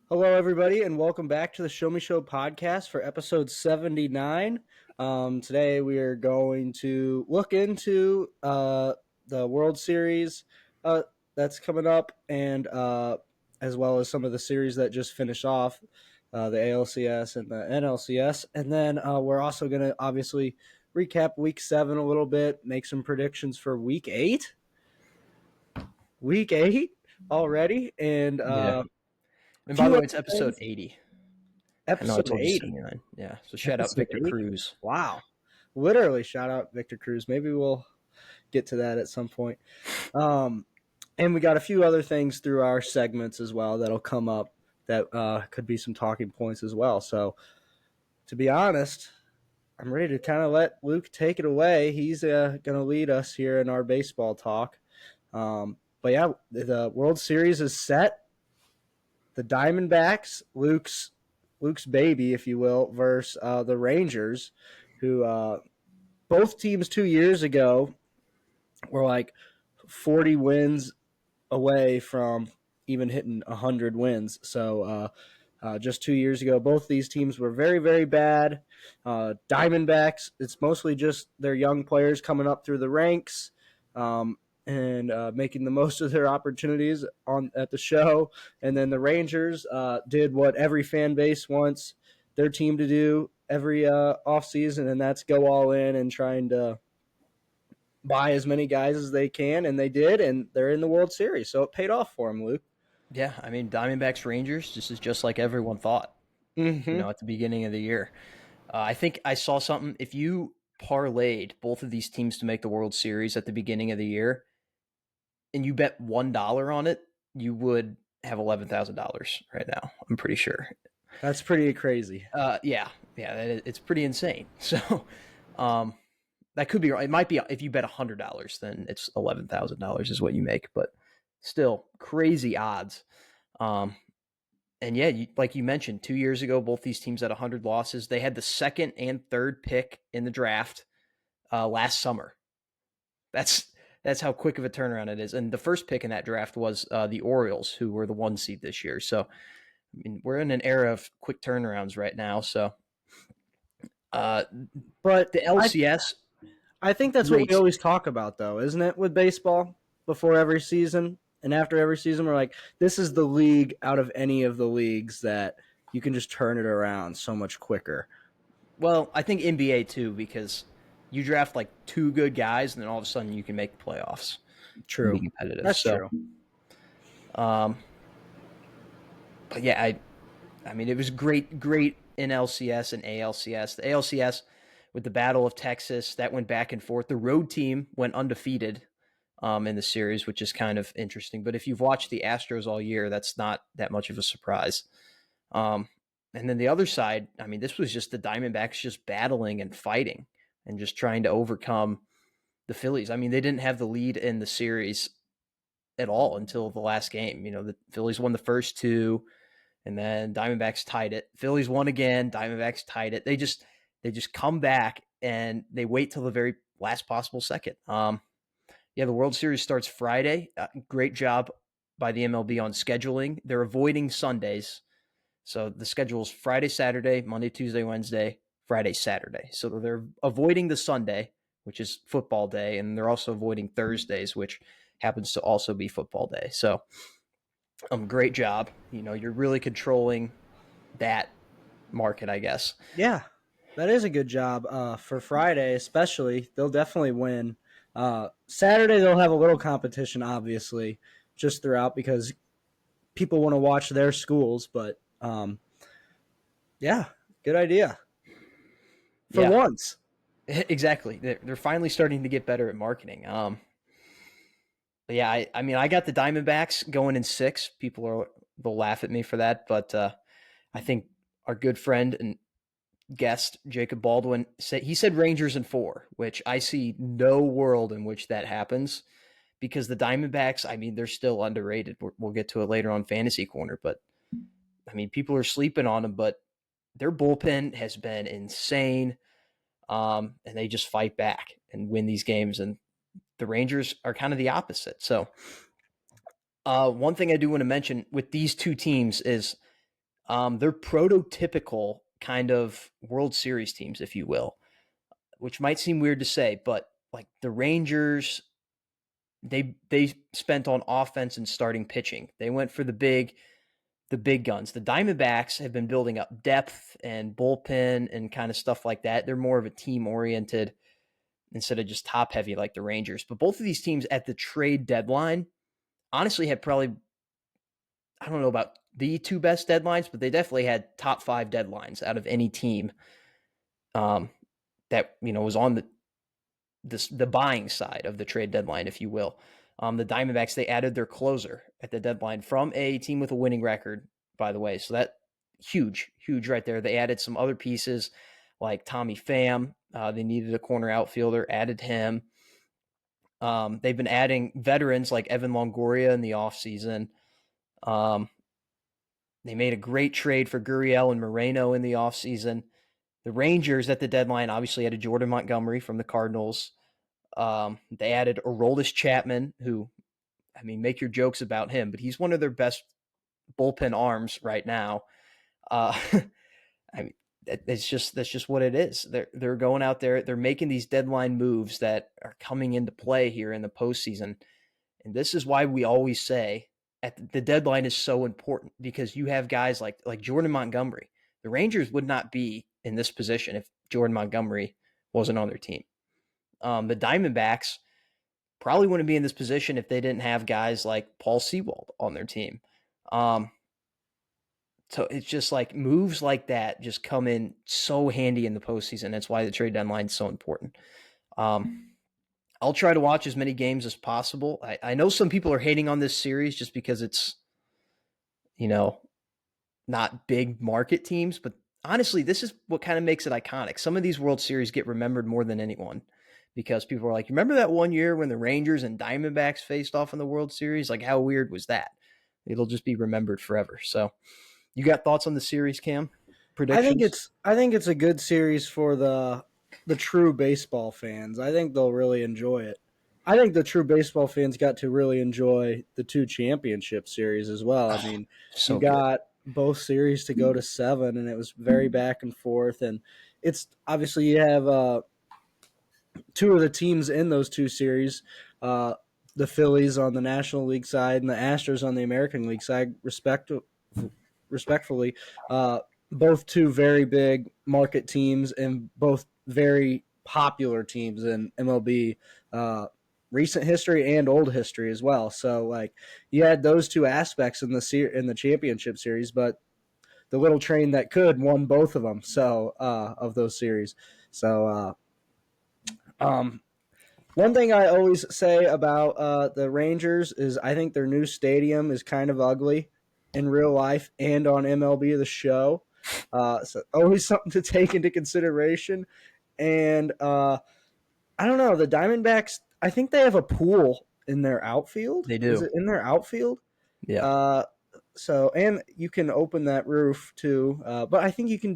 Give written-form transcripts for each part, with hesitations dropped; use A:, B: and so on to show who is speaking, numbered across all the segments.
A: Hello, everybody, and welcome back to the Show Me Show podcast for episode 79. Today, we are going to look into the World Series that's coming up, and as well as some of the series that just finished off, the ALCS and the NLCS. And then we're also going to obviously recap week 7 a little bit, make some predictions for week 8. Week 8 already, and
B: Yeah.
A: a
B: And by
A: few
B: the way,
A: other
B: it's episode
A: things.
B: 80. I know I
A: Episode
B: told you
A: 80.
B: 79. Yeah. So shout out
A: Episode
B: Victor
A: 80.
B: Cruz.
A: Wow. Literally, shout out Victor Cruz. Maybe we'll get to that at some point. Um, and we got a few other things through our segments as well that'll come up that could be some talking points as well. So, to be honest, I'm ready to kind of let Luke take it away. He's going to lead us here in our baseball talk. But yeah, the World Series is set. The Diamondbacks, Luke's baby, if you will, versus the Rangers, who both teams 2 years ago were like 40 wins away from even hitting 100 wins. So just 2 years ago, both these teams were very, very bad. Diamondbacks, it's mostly just their young players coming up through the ranks. And making the most of their opportunities on at the show. And then the Rangers did what every fan base wants their team to do every offseason, and that's go all in and trying to buy as many guys as they can, and they did, and they're in the World Series, so it paid off for them, Luke.
B: Yeah. I mean, Diamondbacks Rangers, this is just like everyone thought,
A: Mm-hmm.
B: at the beginning of the year. I think I saw something. If you parlayed both of these teams to make the World Series at the beginning of the year and you bet $1 on it, you would have $11,000 right now. I'm pretty sure.
A: That's pretty crazy.
B: Yeah. It's pretty insane. So, um, that could be right. It might be if you bet $100, then it's $11,000 is what you make, but still crazy odds. Um, and yeah, like you mentioned, 2 years ago, both these teams had 100 losses. They had the second and third pick in the draft last summer. That's how quick of a turnaround it is. And the first pick in that draft was the Orioles, who were the 1 seed this year. So I mean, we're in an era of quick turnarounds right now. So uh,
A: But
B: the LCS,
A: I think that's what we
B: great.
A: always talk about, though, isn't it, with baseball? Before every season and after every season, we're like, this is the league out of any of the leagues that you can just turn it around so much quicker.
B: Well, I think NBA too, because you draft like two good guys, and then all of a sudden you can make the playoffs and be
A: True.
B: competitive.
A: That's
B: So,
A: true.
B: um, but yeah, I mean, it was great in LCS and ALCS. The ALCS with the Battle of Texas that went back and forth. The road team went undefeated in the series, which is kind of interesting. But if you've watched the Astros all year, that's not that much of a surprise. Um, and then the other side, I mean, this was just the Diamondbacks just battling and fighting and just trying to overcome the Phillies. I mean, they didn't have the lead in the series at all until the last game. The Phillies won the first two, and then Diamondbacks tied it. Phillies won again. Diamondbacks tied it. They just come back and they wait till the very last possible second. Yeah, the World Series starts Friday. Great job by the MLB on scheduling. They're avoiding Sundays. So the schedule is Friday, Saturday, Monday, Tuesday, Wednesday, Friday, Saturday. So they're avoiding the Sunday, which is football day, and they're also avoiding Thursdays, which happens to also be football day. So, great job. You're really controlling that market, I guess.
A: Yeah, that is a good job for Friday, especially. They'll definitely win. Saturday, they'll have a little competition, obviously, just throughout because people want to watch their schools. But yeah, good idea for
B: Yeah,
A: once.
B: exactly. They're finally starting to get better at marketing. But yeah, I mean, I got the Diamondbacks going in 6. They'll laugh at me for that, but I think our good friend and guest Jacob Baldwin said Rangers in 4, which I see no world in which that happens because the Diamondbacks, I mean, they're still underrated. We'll get to it later on Fantasy Corner, but I mean, people are sleeping on them, but their bullpen has been insane, and they just fight back and win these games. And the Rangers are kind of the opposite. So, one thing I do want to mention with these two teams is They're prototypical kind of World Series teams, if you will, which might seem weird to say, but like the Rangers, they spent on offense and starting pitching. They went for the big guns. The Diamondbacks have been building up depth and bullpen and kind of stuff like that. They're more of a team oriented instead of just top heavy like the Rangers. But both of these teams at the trade deadline honestly had probably, I don't know about the two best deadlines, but they definitely had top five deadlines out of any team um, that was on the buying side of the trade deadline, if you will. The Diamondbacks, they added their closer at the deadline from a team with a winning record, by the way. So that huge, huge right there. They added some other pieces like Tommy Pham. They needed a corner outfielder, added him. They've been adding veterans like Evan Longoria in the offseason. Um, they made a great trade for Gurriel and Moreno in the offseason. The Rangers at the deadline obviously added Jordan Montgomery from the Cardinals. They added Aroldis Chapman, who, I mean, make your jokes about him, but he's one of their best bullpen arms right now. Uh, I mean, that's just what it is. They're going out there, they're making these deadline moves that are coming into play here in the postseason, and this is why we always say at the deadline is so important because you have guys like Jordan Montgomery. The Rangers would not be in this position if Jordan Montgomery wasn't on their team. The Diamondbacks probably wouldn't be in this position if they didn't have guys like Paul Sewald on their team. Um, so it's just like moves like that just come in so handy in the postseason. That's why the trade deadline is so important. Um, I'll try to watch as many games as possible. I know some people are hating on this series just because it's, you know, not big market teams, but honestly, this is what kind of makes it iconic. Some of these World Series get remembered more than anyone because people are like, remember that one year when the Rangers and Diamondbacks faced off in the World Series? Like, how weird was that? It'll just be remembered forever. So, you got thoughts on the series, Cam? Predictions?
A: I think it's a good series for the true baseball fans. I think they'll really enjoy it. I think the true baseball fans got to really enjoy the two championship series as well. I
B: Oh,
A: mean, you
B: so good.
A: got both series to go to seven, and it was very back and forth. And it's obviously you have two of the teams in those two series, uh, the Phillies on the National League side and the Astros on the American League side, respectfully, both two very big market teams and both very popular teams in MLB recent history and old history as well. So like you had those two aspects in the championship series, but the little train that could won both of them. So of those series. So um, one thing I always say about the Rangers is I think their new stadium is kind of ugly in real life and on MLB The Show. So always something to take into consideration. And I don't know, the Diamondbacks, I think they have a pool in their outfield.
B: They
A: Is
B: do.
A: it in their outfield?
B: Yeah.
A: Uh, so and you can open that roof too. But I think can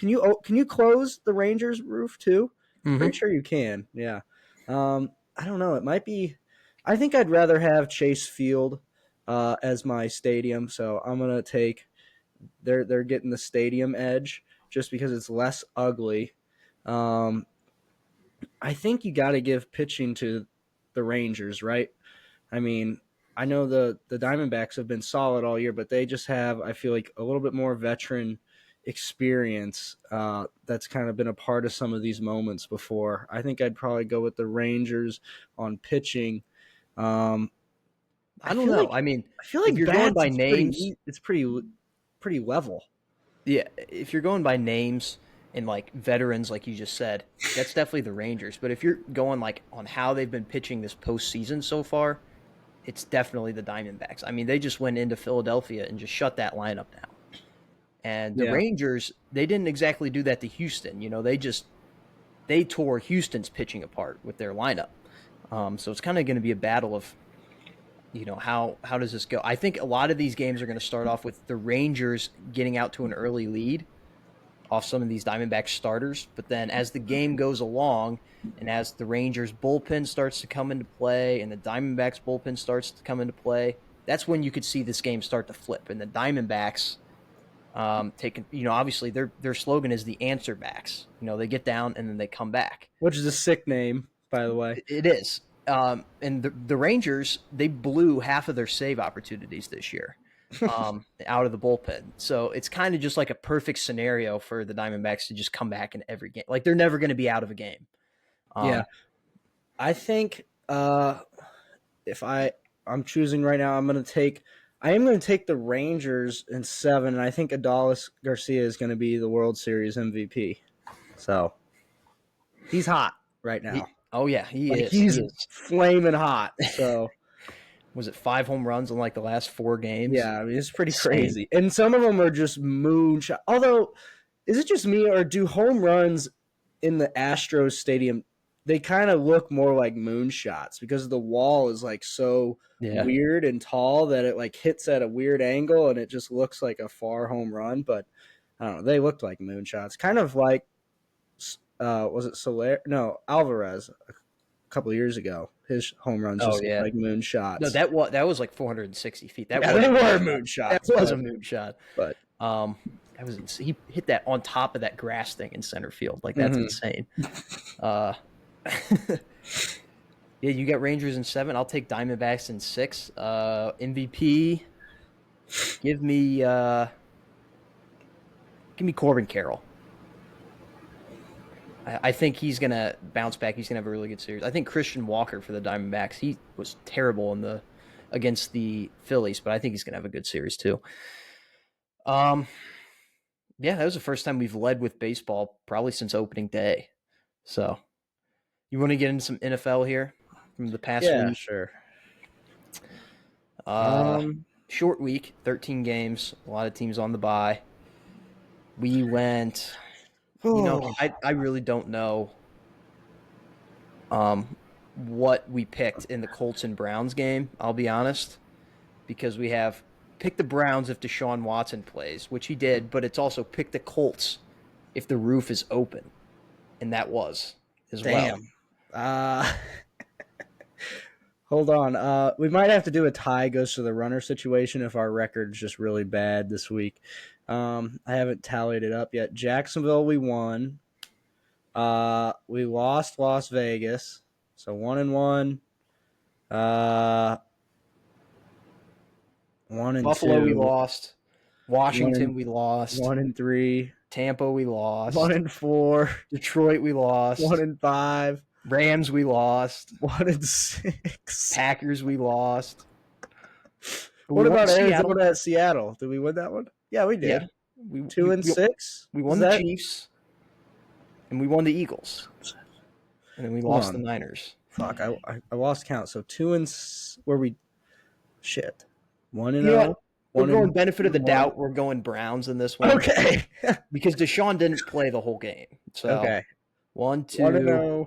A: you close the Rangers roof too? Pretty
B: Mm-hmm.
A: sure you can. Yeah. I don't know. It might be. I think I'd rather have Chase Field as my stadium. So I'm gonna take. They're getting the stadium edge just because it's less ugly. Um, I think you got to give pitching to the Rangers, right? I mean, I know the Diamondbacks have been solid all year, but they just have, I feel like, a little bit more veteran experience that's kind of been a part of some of these moments before. I think I'd probably go with the Rangers on pitching. Um, I
B: I don't know. I mean,
A: feel
B: if
A: like
B: you're going
A: bats
B: by names,
A: it's pretty level.
B: yeah, if you're going by names and like veterans, like you just said, that's definitely the Rangers. But if you're going like on how they've been pitching this postseason so far, it's definitely the Diamondbacks. I mean, they just went into Philadelphia and just shut that lineup down. And the
A: Yeah.
B: Rangers, they didn't exactly do that to Houston. They tore Houston's pitching apart with their lineup. So it's kind of going to be a battle of how does this go? I think a lot of these games are going to start off with the Rangers getting out to an early lead off some of these Diamondback starters, but then as the game goes along and as the Rangers bullpen starts to come into play and the Diamondbacks bullpen starts to come into play, that's when you could see this game start to flip. And the Diamondbacks, Taking, obviously their slogan is the answer backs. They get down and then they come back.
A: Which is a sick name, by the way.
B: It is. And the Rangers, they blew half of their save opportunities this year out of the bullpen. So it's kind of just like a perfect scenario for the Diamondbacks to just come back in every game. Like they're never going to be out of a game.
A: Yeah. I think if I'm choosing right now, I am going to take the Rangers in 7, and I think Adolis Garcia is going to be the World Series MVP. So he's hot right now.
B: He is.
A: He's
B: He is.
A: flaming hot. So
B: was it 5 home runs in like the last 4 games?
A: Yeah, I mean it's pretty crazy. And some of them are just moonshot. Although, is it just me or do home runs in the Astros stadium? They kind of look more like moonshots because the wall is like so weird and tall that it like hits at a weird angle and it just looks like a far home run. But I don't know. They looked like moonshots, kind of like was it Soler? No, Alvarez a couple of years ago. His home runs just looked like moonshots.
B: No, that was like 460 feet.
A: They were moonshots.
B: That was a moonshot.
A: But
B: that was he hit that on top of that grass thing in center field. Like that's insane. Yeah, you got Rangers in 7. I'll take Diamondbacks in 6. MVP, give me Corbin Carroll. I think he's gonna bounce back. He's gonna have a really good series. I think Christian Walker for the Diamondbacks. He was terrible against the Phillies, but I think he's gonna have a good series too. Yeah, that was the first time we've led with baseball probably since opening day. So, you want to get into some NFL here from the past week?
A: Yeah, sure.
B: Short week, 13 games, a lot of teams on the bye. We went. I really don't know what we picked in the Colts and Browns game, I'll be honest, because we have pick the Browns if Deshaun Watson plays, which he did, but it's also pick the Colts if the roof is open, and that was as well.
A: Hold on. We might have to do a tie goes to the runner situation if our record's just really bad this week. I haven't tallied it up yet. Jacksonville, we won. We lost Las Vegas, so 1-1. 1-2.
B: Buffalo, we lost. Washington, we lost.
A: 1-3.
B: Tampa, we lost.
A: 1-4.
B: Detroit, we lost.
A: 1-5.
B: Rams, we lost.
A: 1-6.
B: Packers, we lost.
A: What about Arizona at Seattle? Did we win that one? Yeah, we did.
B: Yeah.
A: 2-6.
B: We won the Chiefs, and we won the Eagles, and then we lost the Niners.
A: Fuck, I lost count. So 1-0. 1-0.
B: We're going benefit of the doubt. We're going Browns in this one.
A: Okay.
B: Because Deshaun didn't play the whole game. So
A: okay.
B: 1-2.
A: 1-0.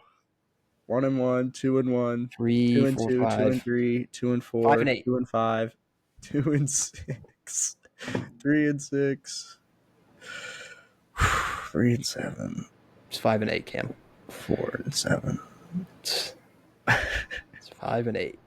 A: 1-1. 2-1.
B: 3,
A: 2-2.
B: 4, 5.
A: 2-3. 2-4.
B: 5-8.
A: 2-5. 2-6. 3-6. 3-7.
B: It's 5-8, Cam.
A: 4-7.
B: It's 5-8.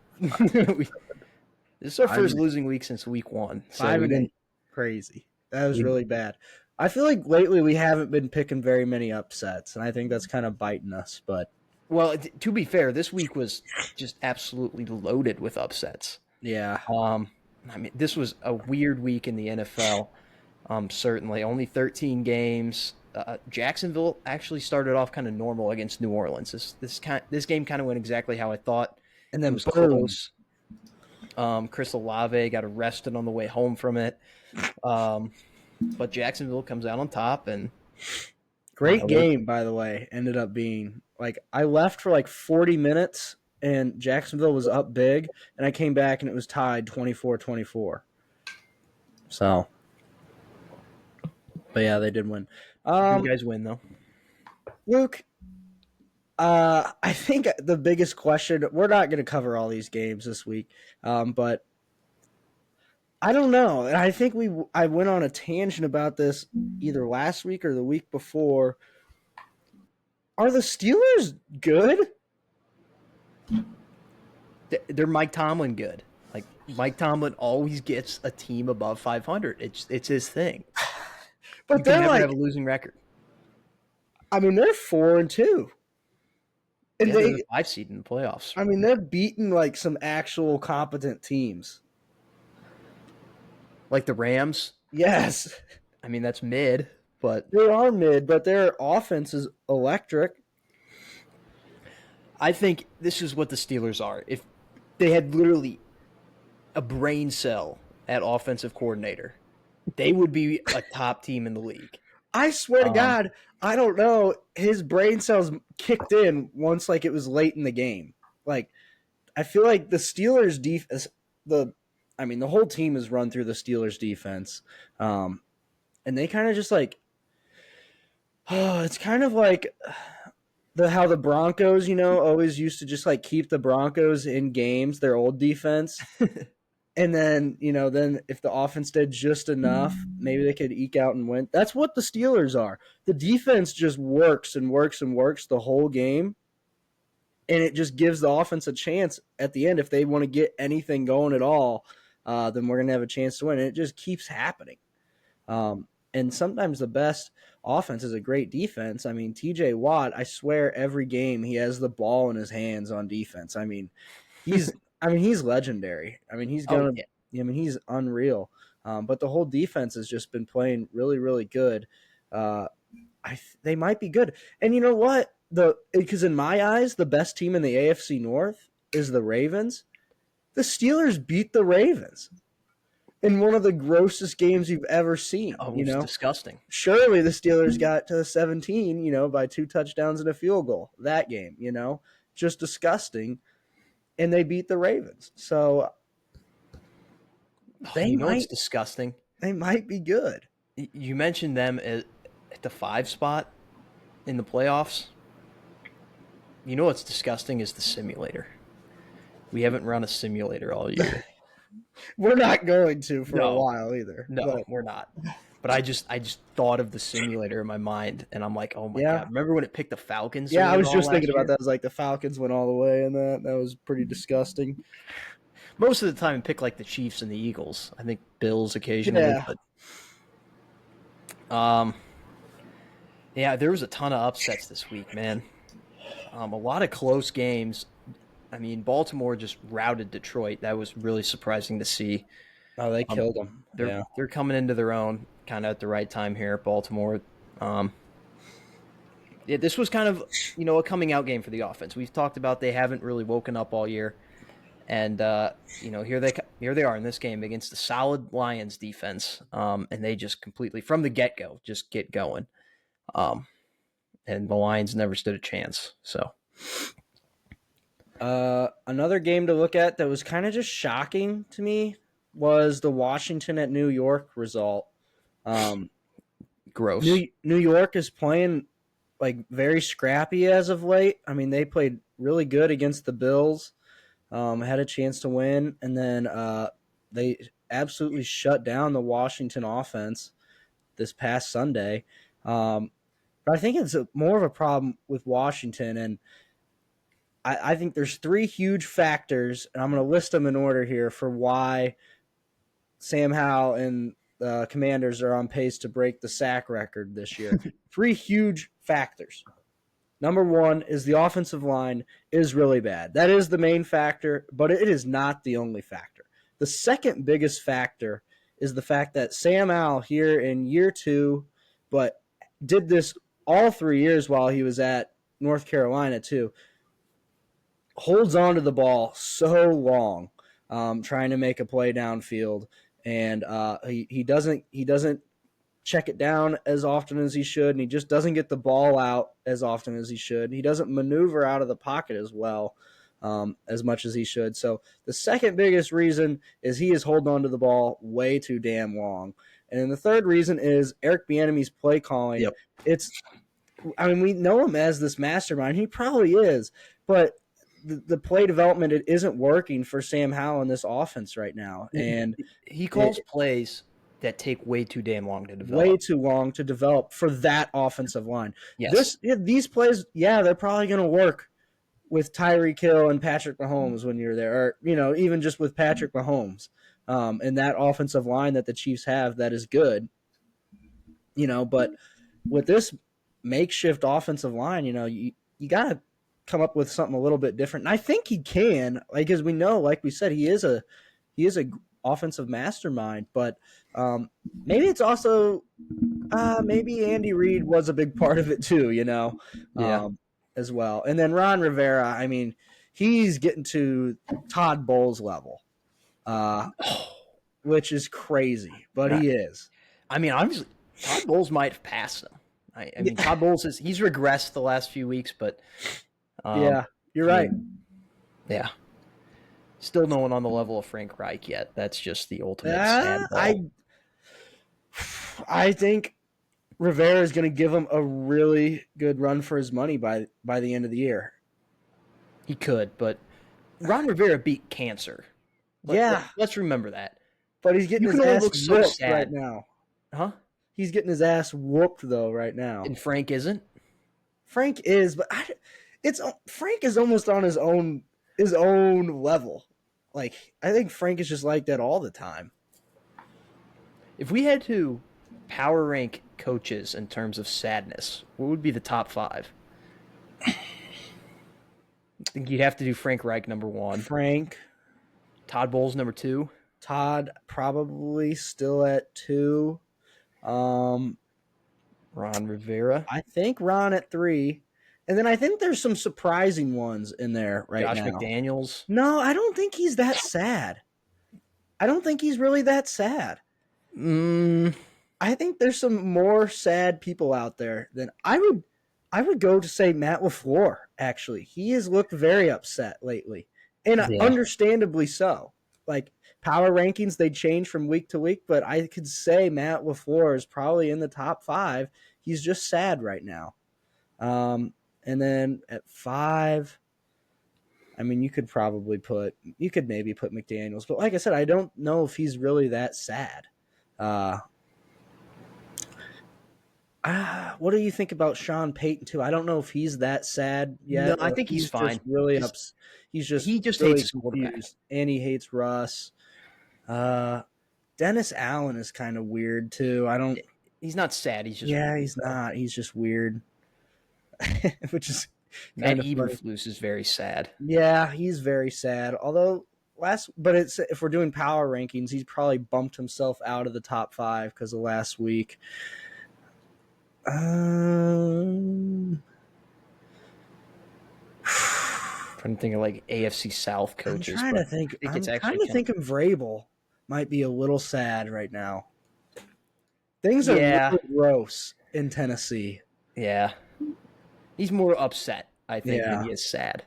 B: This is our first losing week since week 1. So
A: 5-8. Crazy. That was really bad. I feel like lately we haven't been picking very many upsets, and I think that's kind of biting us. But
B: well, to be fair, this week was just absolutely loaded with upsets.
A: Yeah.
B: I mean, this was a weird week in the NFL. Certainly, only 13 games. Jacksonville actually started off kind of normal against New Orleans. This game kind of went exactly how I thought.
A: And then
B: it was close. Chris Olave got arrested on the way home from it. But Jacksonville comes out on top. And
A: great game, by the way, ended up being. Like, I left for like 40 minutes, and Jacksonville was up big, and I came back, and it was tied 24-24. So, but yeah, they did win.
B: You guys win, though.
A: Luke, I think the biggest question, we're not going to cover all these games this week, but I don't know. And I think I went on a tangent about this either last week or the week before. Are the Steelers good?
B: They're Mike Tomlin good. Like, Mike Tomlin always gets a team above 500. It's his thing. You
A: But
B: can
A: they're
B: never have
A: like,
B: a losing record.
A: I mean, they're 4-2, and
B: Yeah, they're the
A: they,
B: 5 seed in the playoffs.
A: I mean, they're beating like some actual competent teams.
B: Like the Rams.
A: Yes,
B: I mean, that's mid, but
A: they are mid, but their offense is electric.
B: I think this is what the Steelers are. If they had literally a brain cell at offensive coordinator, they would be a top team in the league.
A: I swear to
B: Um,
A: God, I don't know. His brain cells kicked in once, like it was late in the game. Like I feel like the Steelers' defense, the whole team is run through the Steelers' defense, and they kind of just like, oh, it's kind of like how the Broncos, always used to just like keep the Broncos in games, their old defense, and then if the offense did just enough, maybe they could eke out and win. That's what the Steelers are. The defense just works and works and works the whole game, and it just gives the offense a chance at the end. If they want to get anything going at all, then we're going to have a chance to win. And it just keeps happening. And sometimes the best offense is a great defense. I mean, TJ Watt, I swear every game he has the ball in his hands on defense. He's he's legendary.
B: oh yeah,
A: He's unreal. But the whole defense has just been playing really, really good. They might be good. And you know what? Because in my eyes, the best team in the AFC North is the Ravens. The Steelers beat the Ravens in one of the grossest games you've ever seen.
B: oh, it was disgusting.
A: Surely the Steelers got to 17, by 2 touchdowns and a field goal that game. Just disgusting. And they beat the Ravens. So
B: Oh,
A: they
B: you know what's
A: might
B: disgusting?
A: they might be good.
B: You mentioned them at the 5 spot in the playoffs. You know what's disgusting is the simulator. We haven't run a simulator all year.
A: We're not going to for a
B: No,
A: while either.
B: no,
A: But
B: we're not. But I just thought of the simulator in my mind, and I'm like, oh my
A: yeah.
B: god! Remember when it picked the Falcons to
A: Yeah,
B: win
A: I
B: it
A: was
B: all
A: just thinking
B: last
A: about
B: year?
A: that. I was like the Falcons went all the way and that was pretty disgusting.
B: Most of the time, it picked like the Chiefs and the Eagles. I think Bills occasionally,
A: Yeah.
B: but um, yeah, there was a ton of upsets this week, man. A lot of close games. I mean, Baltimore just routed Detroit. That was really surprising to see.
A: Oh, they
B: Um,
A: killed them.
B: they're
A: Yeah.
B: they're coming into their own kind of at the right time here, Baltimore. Um, yeah, this was kind of a coming out game for the offense. We've talked about they haven't really woken up all year, and here they are in this game against the solid Lions defense, and they just completely from the get go just get going, um, and the Lions never stood a chance. So
A: Another game to look at that was kind of just shocking to me was the Washington at New York result. Um,
B: gross.
A: New York is playing like very scrappy as of late. I mean, they played really good against the Bills, had a chance to win, and then they absolutely shut down the Washington offense this past Sunday. But I think it's more of a problem with Washington, and I think there's 3 huge factors, and I'm going to list them in order here for why Sam Howell and the Commanders are on pace to break the sack record this year. 3 huge factors. Number 1 is the offensive line is really bad. That is the main factor, but it is not the only factor. The second biggest factor is the fact that Sam Howell here in year 2, but did this all 3 years while he was at North Carolina too, holds on to the ball so long, trying to make a play downfield, and he doesn't check it down as often as he should, and he just doesn't get the ball out as often as he should. He doesn't maneuver out of the pocket as well, as much as he should. So the second biggest reason is he is holding on to the ball way too damn long. And then the third reason is Eric Bieniemy's play calling.
B: Yep.
A: We know him as this mastermind. He probably is, but the play development, it isn't working for Sam Howell in this offense right now. And
B: He calls plays that take way too damn long to
A: way
B: develop.
A: too long to develop for that offensive line.
B: Yes.
A: These plays, they're probably going to work with Tyreek Hill and Patrick Mahomes when you're there, or even just with Patrick Mahomes, and that offensive line that the Chiefs have that is good. But with this makeshift offensive line, you got to come up with something a little bit different. And I think he can, like, as we know, like we said, he is a offensive mastermind. But maybe it's also maybe Andy Reid was a big part of it too,
B: Yeah.
A: as well. And then Ron Rivera, I mean, he's getting to Todd Bowles level, uh, which is crazy, but he is.
B: I mean, obviously, Todd Bowles might have passed him. I mean, Todd Bowles he's regressed the last few weeks, but
A: Yeah, you're
B: I
A: right.
B: mean, yeah, still no one on the level of Frank Reich yet. That's just the ultimate sad ball.
A: I think Rivera is going to give him a really good run for his money by the end of the year.
B: He could, but Ron Rivera beat cancer. Let's remember that.
A: But he's getting his ass whooped right now.
B: Huh?
A: He's getting his ass whooped though right now.
B: And Frank isn't.
A: Frank is, but Frank is almost on his own level. Like, I think Frank is just like that all the time.
B: If we had to power rank coaches in terms of sadness, what would be the top 5? I think you'd have to do Frank Reich number 1.
A: Frank.
B: Todd Bowles number 2.
A: Todd probably still at 2.
B: Ron Rivera.
A: I think Ron at 3. And then I think there's some surprising ones in there right
B: Josh
A: now.
B: McDaniels.
A: No, I don't think he's that sad. I don't think he's really that sad. I think there's some more sad people out there than I would go to say Matt LaFleur, actually. He has looked very upset lately. And understandably so. Like, power rankings, they change from week to week, but I could say Matt LaFleur is probably in the top 5. He's just sad right now. And then at 5, I mean, you could maybe put McDaniels, but like I said, I don't know if he's really that sad. What do you think about Sean Payton too? I don't know if he's that sad yet.
B: No, I think he's fine.
A: He just
B: really
A: hates his quarterback, and he hates Russ. Dennis Allen is kind of weird too.
B: He's not sad. He's just
A: he's not. He's just weird, which is
B: Matt Eberflus is very sad.
A: Yeah, he's very sad. Although if we're doing power rankings, he's probably bumped himself out of the top 5 because of last week.
B: Trying to think of like AFC South coaches.
A: I'm trying to think of Vrabel might be a little sad right now. Things are really gross in Tennessee.
B: Yeah. He's more upset, I think, than he is sad.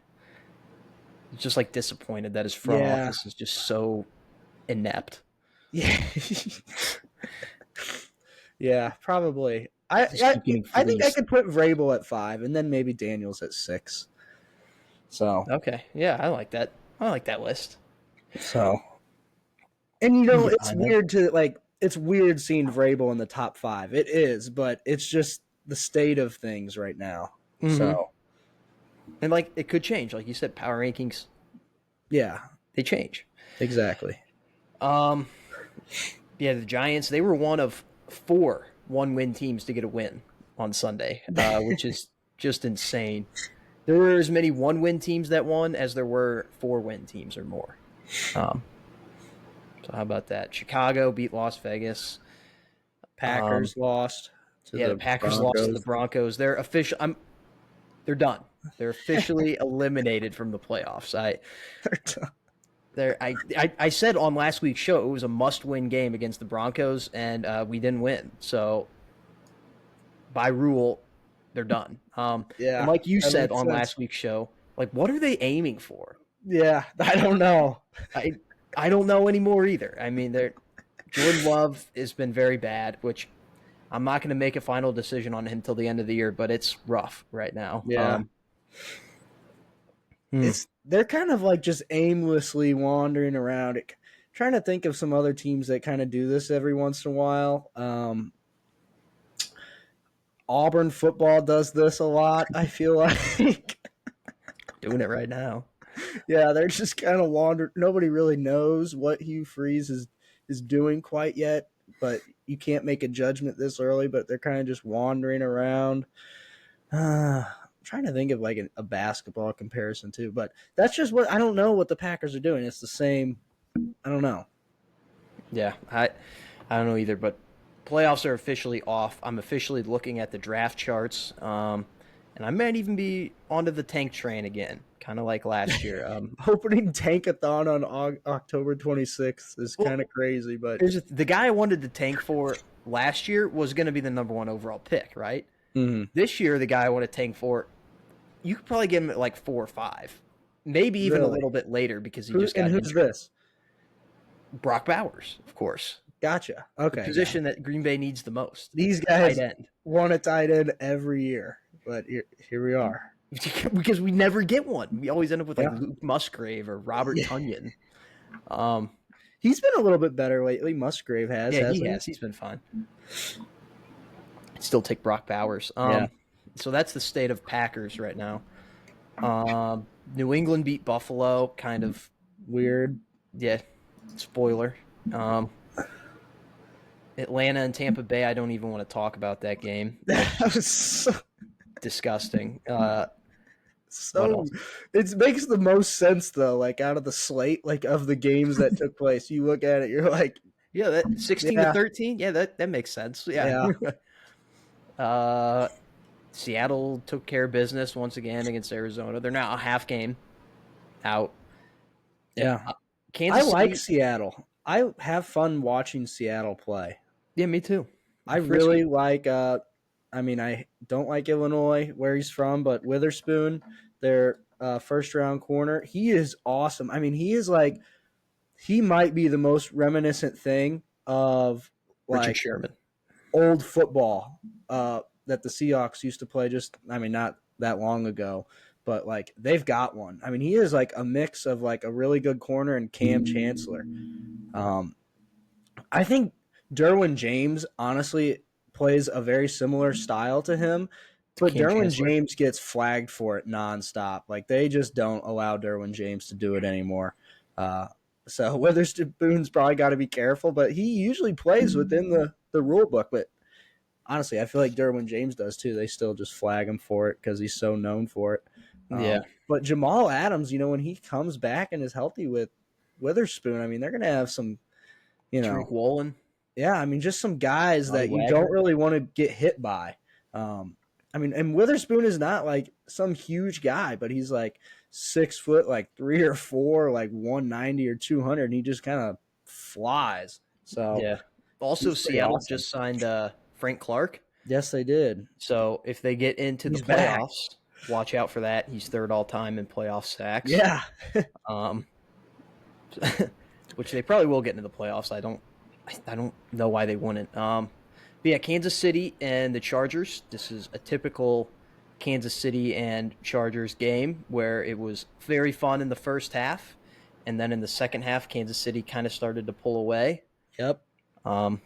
B: He's just like disappointed that his front office is just so inept.
A: Yeah. Yeah, probably. I think I could put Vrabel at 5 and then maybe Daniels at 6. So
B: okay, yeah, I like that. I like that list.
A: So, and it's weird it's weird seeing Vrabel in the top 5. It is, but it's just the state of things right now. Mm-hmm. So,
B: and like it could change, like you said, power rankings.
A: Yeah,
B: they change.
A: Exactly.
B: The Giants, they were one of 4 one-win teams to get a win on Sunday, which is just insane. There were as many one-win teams that won as there were 4-win teams or more. So how about that? Chicago beat Las Vegas.
A: Packers lost.
B: The Packers lost to the Broncos. They're done. They're officially eliminated from the playoffs. I said on last week's show it was a must-win game against the Broncos, and we didn't win. So, by rule, they're done. And like you said on last week's show, like, what are they aiming for?
A: Yeah, I don't know.
B: I don't know anymore either. I mean, Jordan Love has been very bad, which I'm not going to make a final decision on him till the end of the year, but it's rough right now.
A: Yeah. They're kind of like just aimlessly wandering around. Trying to think of some other teams that kind of do this every once in a while. Auburn football does this a lot, I feel like.
B: Doing it right now.
A: Yeah, they're just kind of wandering. Nobody really knows what Hugh Freeze is doing quite yet, but you can't make a judgment this early, but they're kind of just wandering around. I'm trying to think of like a basketball comparison too, but that's just what I don't know what the Packers are doing. It's the same. I don't know.
B: Yeah, I don't know either, but playoffs are officially off. I'm officially looking at the draft charts, and I might even be onto the tank train again, kind of like last year.
A: Opening Tankathon on October 26th is
B: Well,
A: kind of crazy, but
B: the guy I wanted to tank for last year was going to be the number one overall pick, right?
A: mm,
B: This year, the guy I want to tank for, you could probably get him at like 4 or 5, maybe even a
A: really,
B: little bit later because he just got
A: who's
B: injured.
A: this?
B: Brock Bowers, of course,
A: Gotcha.
B: the
A: Okay, yeah.
B: position that Green Bay needs the most.
A: These
B: Tight
A: guys
B: end.
A: want a tight end every year, but here we are.
B: Because we never get one. We always end up with like
A: Yeah.
B: Luke Musgrave or Robert
A: Yeah.
B: Tunyon. Um,
A: He's been a little bit better lately. Musgrave has,
B: yeah, he
A: hasn't
B: has. He's been fine. I'd still take Brock Bowers.
A: Yeah.
B: So that's the state of Packers right now. New England beat Buffalo. Kind of
A: Weird.
B: yeah. Spoiler. Atlanta and Tampa Bay. I don't even want to talk about that game.
A: That was so,
B: Disgusting.
A: so it makes the most sense though, like out of the slate, like of the games that took place. You look at it, you're like,
B: Yeah, that 16 to
A: yeah,
B: 13. Yeah, that makes sense. Yeah. Seattle took care of business once again against Arizona. They're now a half game out.
A: yeah.
B: Kansas
A: I like
B: City.
A: Seattle. I have fun watching Seattle play.
B: Yeah, me too.
A: I
B: Frisky.
A: really like. I mean, I don't like Illinois where he's from, but Witherspoon, their first round corner, he is awesome. I mean, he is like he might be the most reminiscent thing of
B: Richard
A: like
B: Sherman.
A: old football that the Seahawks used to play. Just I mean, not that long ago, but like they've got one. I mean, he is like a mix of like a really good corner and Cam Chancellor. I think Derwin James honestly plays a very similar style to him, but
B: Cam
A: Derwin
B: Chancellor.
A: James gets flagged for it nonstop. Like they just don't allow Derwin James to do it anymore. So Witherspoon's probably got to be careful, but he usually plays within the rule book. But honestly, I feel like Derwin James does too. They still just flag him for it because he's so known for it.
B: Yeah.
A: But Jamal Adams, when he comes back and is healthy with Witherspoon, I mean, they're going to have some,
B: Tariq Woolen.
A: yeah, I mean, just some guys
B: Johnny
A: that you
B: Wagner.
A: don't really want to get hit by. I mean, and Witherspoon is not like some huge guy, but he's like 6 foot, like 3 or 4, like 190 or 200, and he just kind of flies. So
B: Yeah. Also,
A: he's pretty
B: Seattle
A: awesome.
B: just signed Frank Clark.
A: Yes, they did.
B: So if they get into
A: He's
B: the
A: back.
B: playoffs, watch out for that. He's third all time in playoff sacks.
A: Yeah.
B: Which they probably will get into the playoffs. I don't know why they wouldn't. But yeah, Kansas City and the Chargers. This is a typical Kansas City and Chargers game where it was very fun in the first half, and then in the second half, Kansas City kind of started to pull away.
A: Yep.
B: Brandon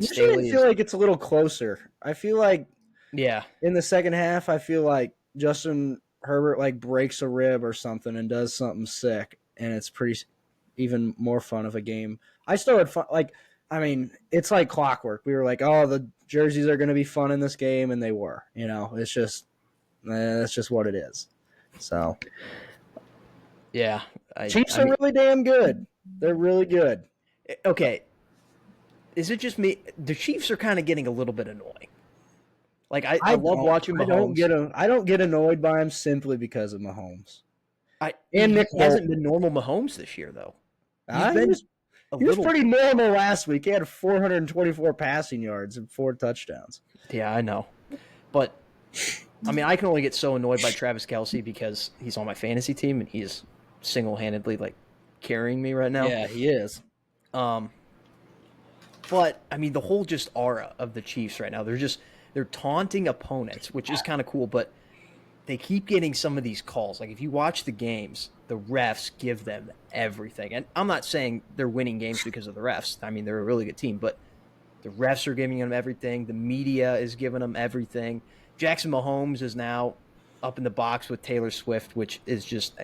A: Usually I
B: Staley
A: feel like it's a little closer. I feel like
B: yeah,
A: in the second half, I feel like Justin Herbert like breaks a rib or something and does something sick, and it's pretty even more fun of a game. I still had fun. Like, I mean, it's like clockwork. We were like, oh, the jerseys are going to be fun in this game, and they were. It's just that's just what it is. So
B: yeah.
A: Chiefs are really damn good. They're really good.
B: Okay. Is it just me? The Chiefs are kind of getting a little bit annoying. Like I love watching Mahomes.
A: I don't get annoyed by him simply because of Mahomes.
B: And
A: Nick
B: he hasn't been normal Mahomes this year, though.
A: He was pretty normal last week. He had 424 passing yards and 4 touchdowns.
B: Yeah, I know. But, I mean, I can only get so annoyed by Travis Kelce because he's on my fantasy team and he's single-handedly, like, carrying me right now.
A: Yeah, he is.
B: But, I mean, the whole just aura of the Chiefs right now, they're taunting opponents, which is kind of cool, but they keep getting some of these calls. Like, if you watch the games, the refs give them everything. And I'm not saying they're winning games because of the refs. I mean, they're a really good team, but the refs are giving them everything. The media is giving them everything. Jackson Mahomes is now up in the box with Taylor Swift, which is just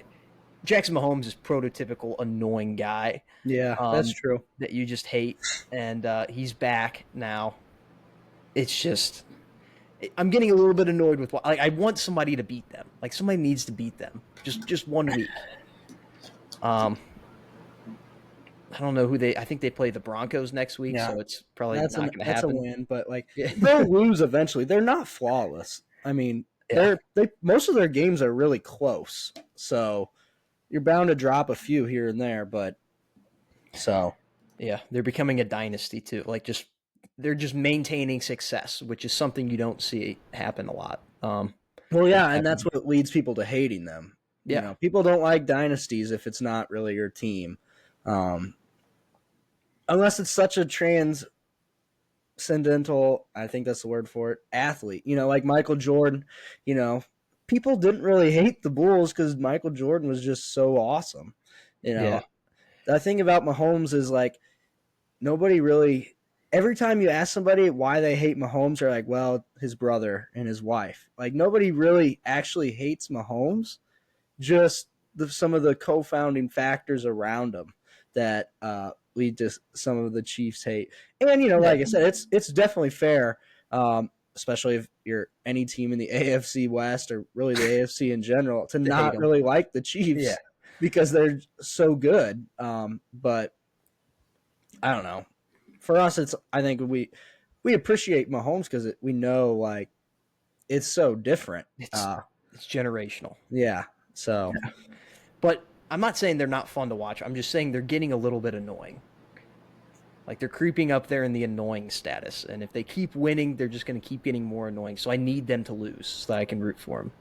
B: Jackson Mahomes is prototypical annoying guy
A: Yeah, that's
B: um,
A: true.
B: that you just hate, and he's back now. It's just I'm getting a little bit annoyed with like I want somebody to beat them. Like somebody needs to beat them. Just 1 week. Um, I don't know who they. I think they play the Broncos next week,
A: Yeah,
B: so it's probably not going to
A: that's a
B: happen.
A: win, but like
B: Yeah,
A: they'll lose eventually. They're not flawless. I mean,
B: yeah,
A: they most of their games are really close. So you're bound to drop a few here and there, but so
B: yeah. They're becoming a dynasty too. Like just they're just maintaining success, which is something you don't see happen a lot.
A: well, yeah, and that's what leads people to hating them. You
B: Yeah,
A: know, people don't like dynasties if it's not really your team, um, unless it's such a transcendental. I think that's the word for it. Athlete, you know, like Michael Jordan. You know, people didn't really hate the Bulls because Michael Jordan was just so awesome. You know,
B: yeah,
A: the thing about Mahomes is like nobody really. Every time you ask somebody why they hate Mahomes, they're like, "Well, his brother and his wife." Like nobody really actually hates Mahomes, just some of the co-founding factors around him that lead to some of the Chiefs' hate. And you know,
B: yeah,
A: like I said, it's definitely fair, especially if you're any team in the AFC West or really the AFC in general, to
B: to hate
A: not
B: them.
A: really like the
B: Yeah,
A: Chiefs because they're so good. But I don't know. For us, it's I think we appreciate Mahomes because we know like it's so different.
B: it's
A: Uh,
B: it's generational.
A: yeah. So
B: But I'm not saying they're not fun to watch. I'm just saying they're getting a little bit annoying. Like they're creeping up there in the annoying status, and if they keep winning, they're just going to keep getting more annoying. So I need them to lose so that I can root for them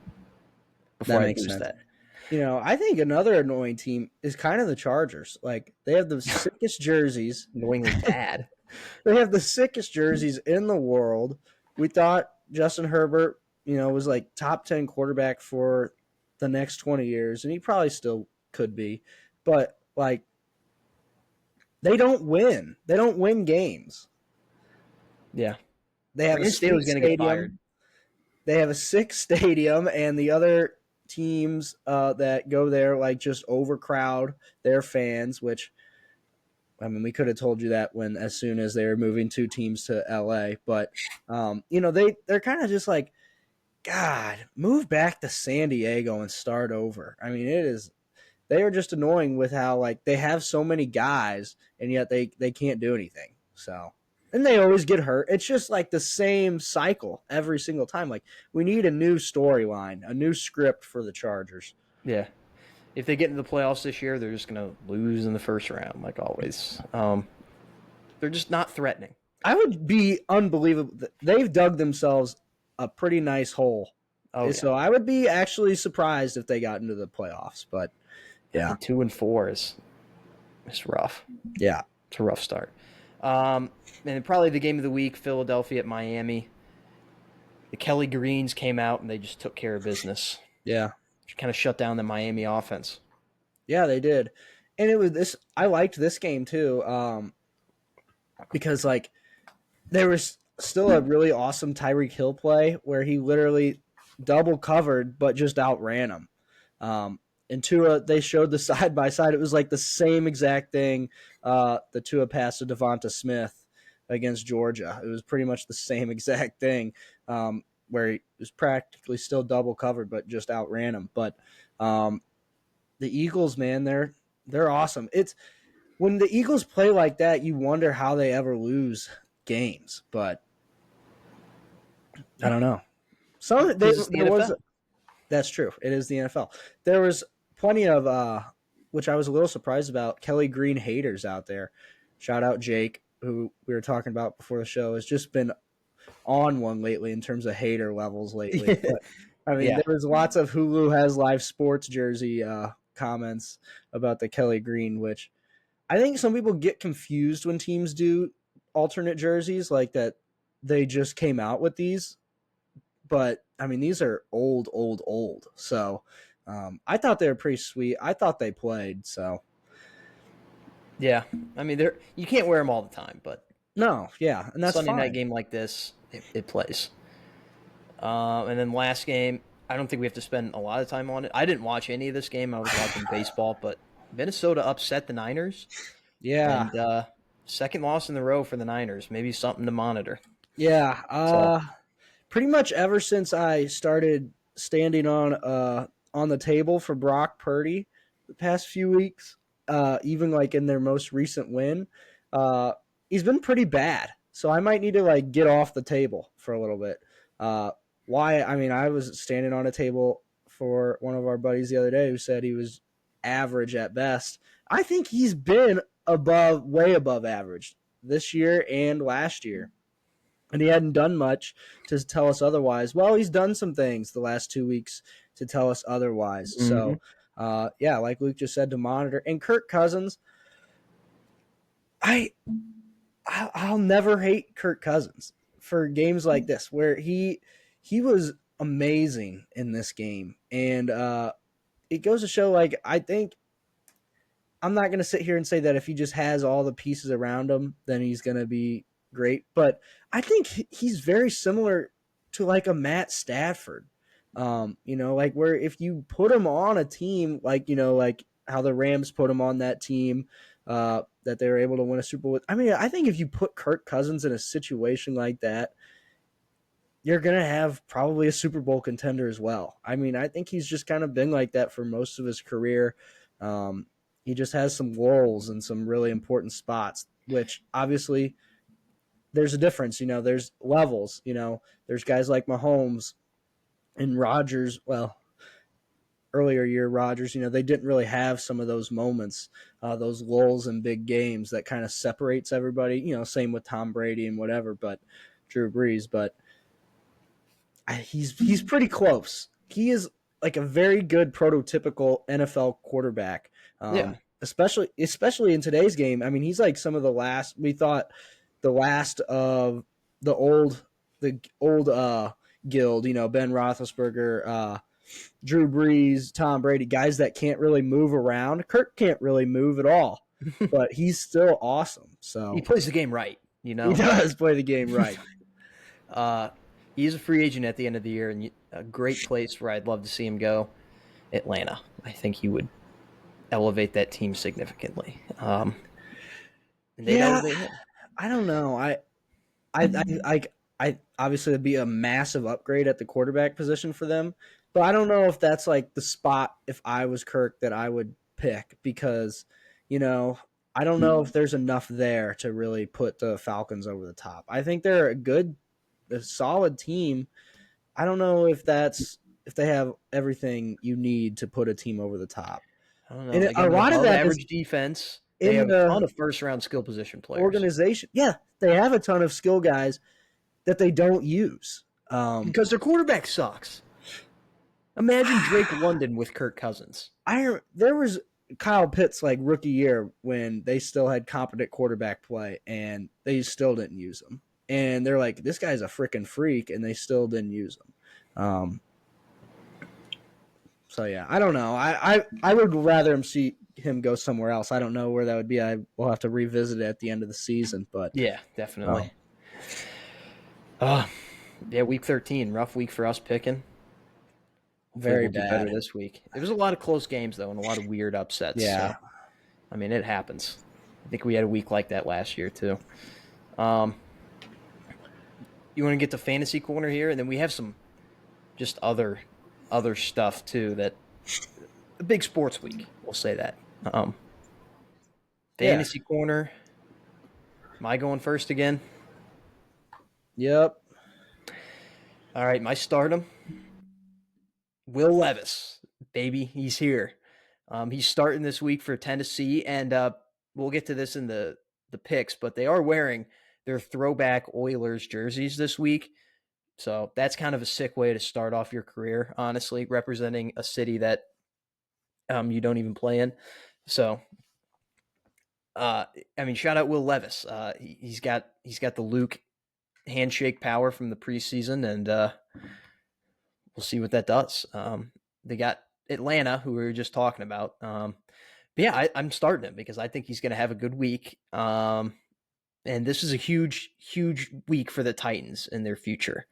B: before
A: that
B: I
A: makes
B: lose
A: sense.
B: that.
A: You know, I think another annoying team is kind of the Chargers. Like they have the sickest jerseys.
B: Annoyingly bad.
A: They have the sickest jerseys in the world. We thought Justin Herbert, you know, was like top 10 quarterback for the next 20 years, and he probably still could be. But like they don't win. They don't win games.
B: Yeah,
A: They have a
B: Brandon
A: sick
B: Staley's going to get fired.
A: stadium. They have a sick stadium, and the other teams that go there like just overcrowd their fans, which I mean, we could have told you that when as soon as they were moving two teams to LA, but you know, they're kind of just like, God, move back to San Diego and start over. I mean, it is they are just annoying with how like they have so many guys and yet they can't do anything. So and they always get hurt. It's just like the same cycle every single time. Like we need a new storyline, a new script for the Chargers.
B: Yeah, if they get into the playoffs this year, they're just going to lose in the first round, like always. They're just not threatening.
A: I would be unbelievable. They've dug themselves a pretty nice hole.
B: Oh yeah,
A: So I would be actually surprised if they got into the playoffs. But yeah,
B: and 2-4 is rough.
A: yeah,
B: It's a rough start. And probably the game of the week, Philadelphia at Miami. The Kelly Greens came out and they just took care of business.
A: yeah,
B: Kind of shut down the Miami offense.
A: yeah. They did, and it was this. I liked this game too, because like there was still a really awesome Tyreek Hill play where he literally double covered but just outran him. And Tua, they showed the side by side. It was like the same exact thing. The Tua passed to Devonta Smith against Georgia. It was pretty much the same exact thing, where he was practically still double covered but just outran him. But the Eagles, man, they're awesome. It's when the Eagles play like that, you wonder how they ever lose games. But I don't know. Some
B: Because it's the
A: there was
B: NFL.
A: that's true. It is the NFL. There was plenty of which I was a little surprised about. Kelly Green haters out there. Shout out Jake, who we were talking about before the show, has just been on one lately in terms of hater levels lately. But I mean,
B: Yeah.
A: there was lots of Hulu has live sports jersey comments about the Kelly Green, which I think some people get confused when teams do alternate jerseys like that. They just came out with these, but I mean these are old, old, old. So I thought they were pretty sweet. I thought they played. So
B: Yeah. I mean, you can't wear them all the time, but
A: no, and that's
B: Sunday night
A: fine.
B: game like this, it plays. And then last game, I don't think we have to spend a lot of time on it. I didn't watch any of this game. I was watching baseball, but Minnesota upset the Niners,
A: Yeah,
B: and second loss in the row for the Niners. Maybe something to monitor.
A: yeah.
B: So
A: Pretty much ever since I started standing on the table for Brock Purdy the past few weeks, even like in their most recent win, uh, he's been pretty bad. So I might need to like get off the table for a little bit. Uh, why? I mean, I was standing on a table for one of our buddies the other day who said he was average at best. I think he's been way above average this year and last year, and he hadn't done much to tell us otherwise. Well, he's done some things the last 2 weeks to tell us otherwise.
B: mm-hmm.
A: So, yeah, like Luke just said, to monitor. And Kirk Cousins, I I'll never hate Kirk Cousins for games like this where he was amazing in this game, and it goes to show. Like, I think I'm not going to sit here and say that if he just has all the pieces around him, then he's going to be great. But I think he's very similar to like a Matt Stafford. Like where if you put him on a team, like, like how the Rams put him on that team, that they were able to win a Super Bowl with. I mean, I think if you put Kirk Cousins in a situation like that, you're going to have probably a Super Bowl contender as well. I mean, I think he's just kind of been like that for most of his career. Um, he just has some lulls and some really important spots, which obviously there's a difference. There's levels. There's guys like Mahomes and Rodgers. Well, earlier year Rodgers, they didn't really have some of those moments, those lulls in big games that kind of separates everybody. Same with Tom Brady and whatever, but Drew Brees. But he's pretty close. He is like a very good prototypical NFL quarterback.
B: Yeah.
A: Especially in today's game. I mean, he's like some of the last. We thought the last of the old guild. Ben Roethlisberger, Drew Brees, Tom Brady, guys that can't really move around. Kirk can't really move at all, but he's still awesome.
B: He
A: So
B: plays the game right,
A: he does play the game right.
B: uh, he's a free agent at the end of the year, and a great place where I'd love to see him go, Atlanta. I think he would elevate that team significantly. And they'd
A: Yeah,
B: elevate him.
A: I don't know. I obviously it'd be a massive upgrade at the quarterback position for them, but I don't know if that's like the spot if I was Kirk that I would pick because, you know, I don't know if there's enough there to really put the Falcons over the top. I think they're a solid team. I don't know if they have everything you need to put a team over the top.
B: I don't know.
A: And
B: They got
A: a
B: an
A: lot of
B: above
A: that is
B: average defense. They
A: in
B: have a ton
A: the
B: of first round skill position players
A: organization. Yeah, they have a ton of skill guys that they don't use.
B: because their quarterback sucks. Imagine Drake London with Kirk Cousins.
A: There was Kyle Pitts like rookie year when they still had competent quarterback play and they still didn't use him. And they're like, this guy's a freaking freak, and they still didn't use him. So yeah, I don't know. I would rather see him go somewhere else. I don't know where that would be. I will have to revisit it at the end of the season, but
B: Yeah, definitely.
A: um,
B: Uh, yeah, week 13, rough week for us picking. Hopefully,
A: very
B: we'll do better
A: bad.
B: this week. There was a lot of close games though, and a lot of weird upsets.
A: Yeah,
B: So, I mean, it happens. I think we had a week like that last year too. Um, you want to get to fantasy corner here, and then we have some just other stuff too. That a big sports week. We'll say that.
A: yeah,
B: Fantasy corner. Am I going first again?
A: yep,
B: All right, my stardom. Will Levis, baby, he's here. He's starting this week for Tennessee, and we'll get to this in the picks, but they are wearing their throwback Oilers jerseys this week. So that's kind of a sick way to start off your career, honestly, representing a city that you don't even play in. So, I mean, shout out Will Levis. He's got the Luke handshake power from the preseason, and we'll see what that does. They got Atlanta, who we were just talking about. But yeah, I'm starting him because I think he's going to have a good week. And this is a huge, huge week for the Titans in their future.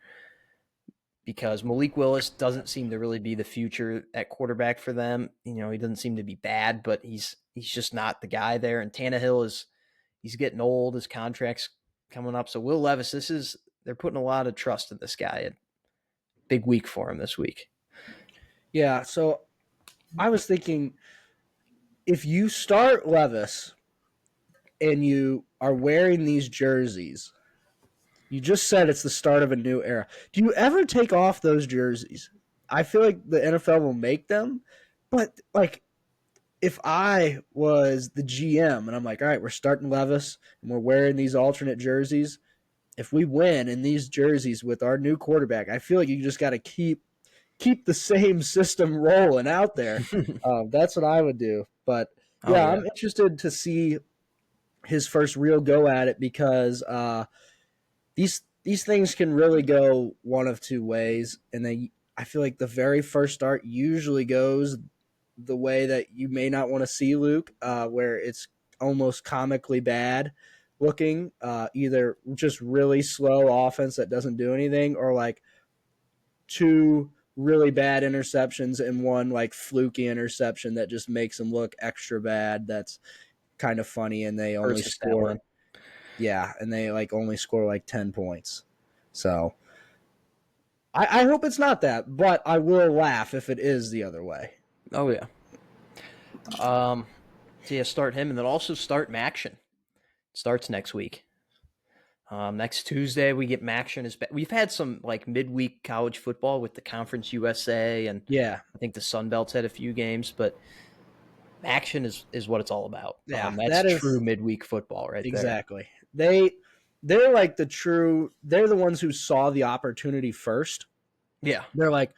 B: because Malik Willis doesn't seem to really be the future at quarterback for them. You know, he doesn't seem to be bad, but he's just not the guy there. And Tannehill he's getting old. His contract's coming up. So Will Levis, they're putting a lot of trust in this guy. A big week for him this week.
A: Yeah, so I was thinking if you start Levis and you are wearing these jerseys, you just said it's the start of a new era. Do you ever take off those jerseys? I feel like the NFL will make them, but like if I was the GM and I'm like, all right, we're starting Levis and we're wearing these alternate jerseys, if we win in these jerseys with our new quarterback, I feel like you just got to keep the same system rolling out there. That's what I would do. But
B: Oh
A: yeah,
B: yeah.
A: I'm interested to see his first real go at it because these things can really go one of two ways, and I feel like the very first start usually goes the way that you may not want to see Luke, where it's almost comically bad looking, either just really slow offense that doesn't do anything, or like two really bad interceptions and one like fluky interception that just makes them look extra bad. That's kind of funny, and they only
B: Hurts the stat
A: score
B: line.
A: yeah, and they like only score like 10 points. So I hope it's not that, but I will laugh if it is the other way.
B: Oh yeah. So yeah, start him and then also start Maction. Starts next week. Next Tuesday we get Maction is back. We've had some like midweek college football with the Conference USA and
A: Yeah,
B: I think the Sun Belt's had a few games, but Maction is what it's all about.
A: yeah,
B: That's
A: that
B: true
A: is
B: midweek football right there.
A: exactly. They're like they're the ones who saw the opportunity first.
B: Yeah.
A: They're like,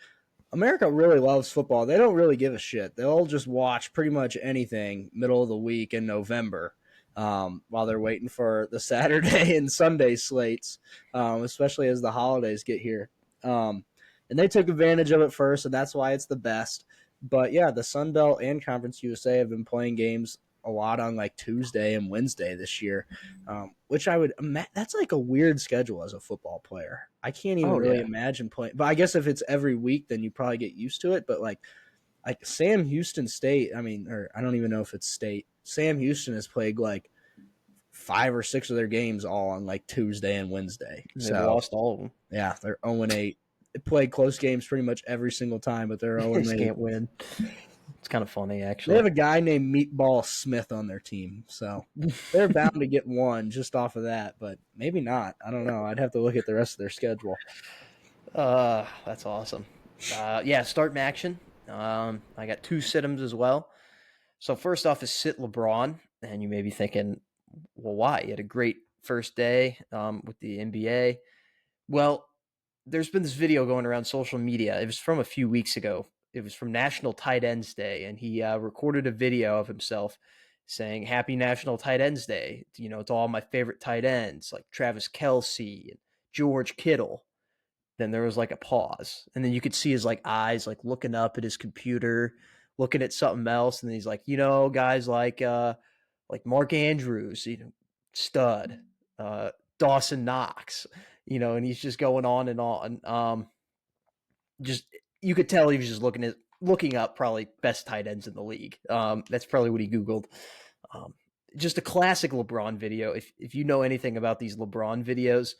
A: America really loves football. They don't really give a shit. They'll just watch pretty much anything middle of the week in November, while they're waiting for the Saturday and Sunday slates, especially as the holidays get here. And they took advantage of it first, and that's why it's the best. But yeah, the Sun Belt and Conference USA have been playing games a lot on like Tuesday and Wednesday this year, which I would that's like a weird schedule as a football player. I can't even
B: Oh
A: really
B: yeah.
A: imagine playing. But I guess if it's every week, then you probably get used to it. But like Sam Houston State, I mean, or I don't even know if it's state. Sam Houston has played like 5 or 6 of their games all on like Tuesday and Wednesday.
B: They've
A: So
B: lost all of them.
A: yeah, they're 0-8. They play close games pretty much every single time, but they're
B: They just
A: 0-8.
B: can't win. It's kind of funny
A: They
B: actually.
A: have a guy named Meatball Smith on their team, so they're bound to get one just off of that, but maybe not. I don't know. I'd have to look at the rest of their schedule.
B: That's awesome. Yeah, start Action. I got two sit-ems as well. So first off is sit LeBron, and you may be thinking, well, why? He had a great first day with the NBA. Well, there's been this video going around social media. It was from a few weeks ago. It was from National Tight Ends Day, and he recorded a video of himself saying, "Happy National Tight Ends Day." You know, to all my favorite tight ends like Travis Kelsey and George Kittle. Then there was like a pause, and then you could see his like eyes like looking up at his computer, looking at something else, and then he's like, guys like Mark Andrews, stud, Dawson Knox, and he's just going on and on. Just you could tell he was just looking up probably best tight ends in the league. That's probably what he Googled. Um, just a classic LeBron video. If you know anything about these LeBron videos,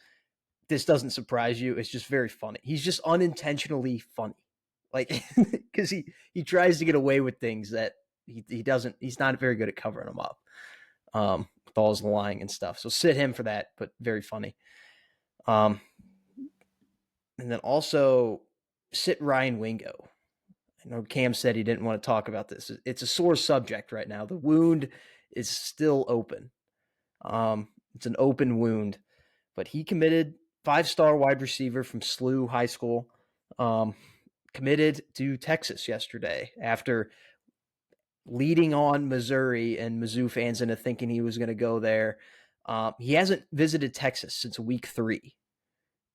B: this doesn't surprise you. It's just very funny. He's just unintentionally funny, like because he tries to get away with things that he doesn't. He's not very good at covering them up with all his lying and stuff. So sit him for that, but very funny. Um, and then also sit Ryan Wingo. I know Cam said he didn't want to talk about this. It's a sore subject right now. The wound is still open. It's an open wound, but he committed 5-star wide receiver from SLU High School, committed to Texas yesterday after leading on Missouri and Mizzou fans into thinking he was going to go there. He hasn't visited Texas since week 3,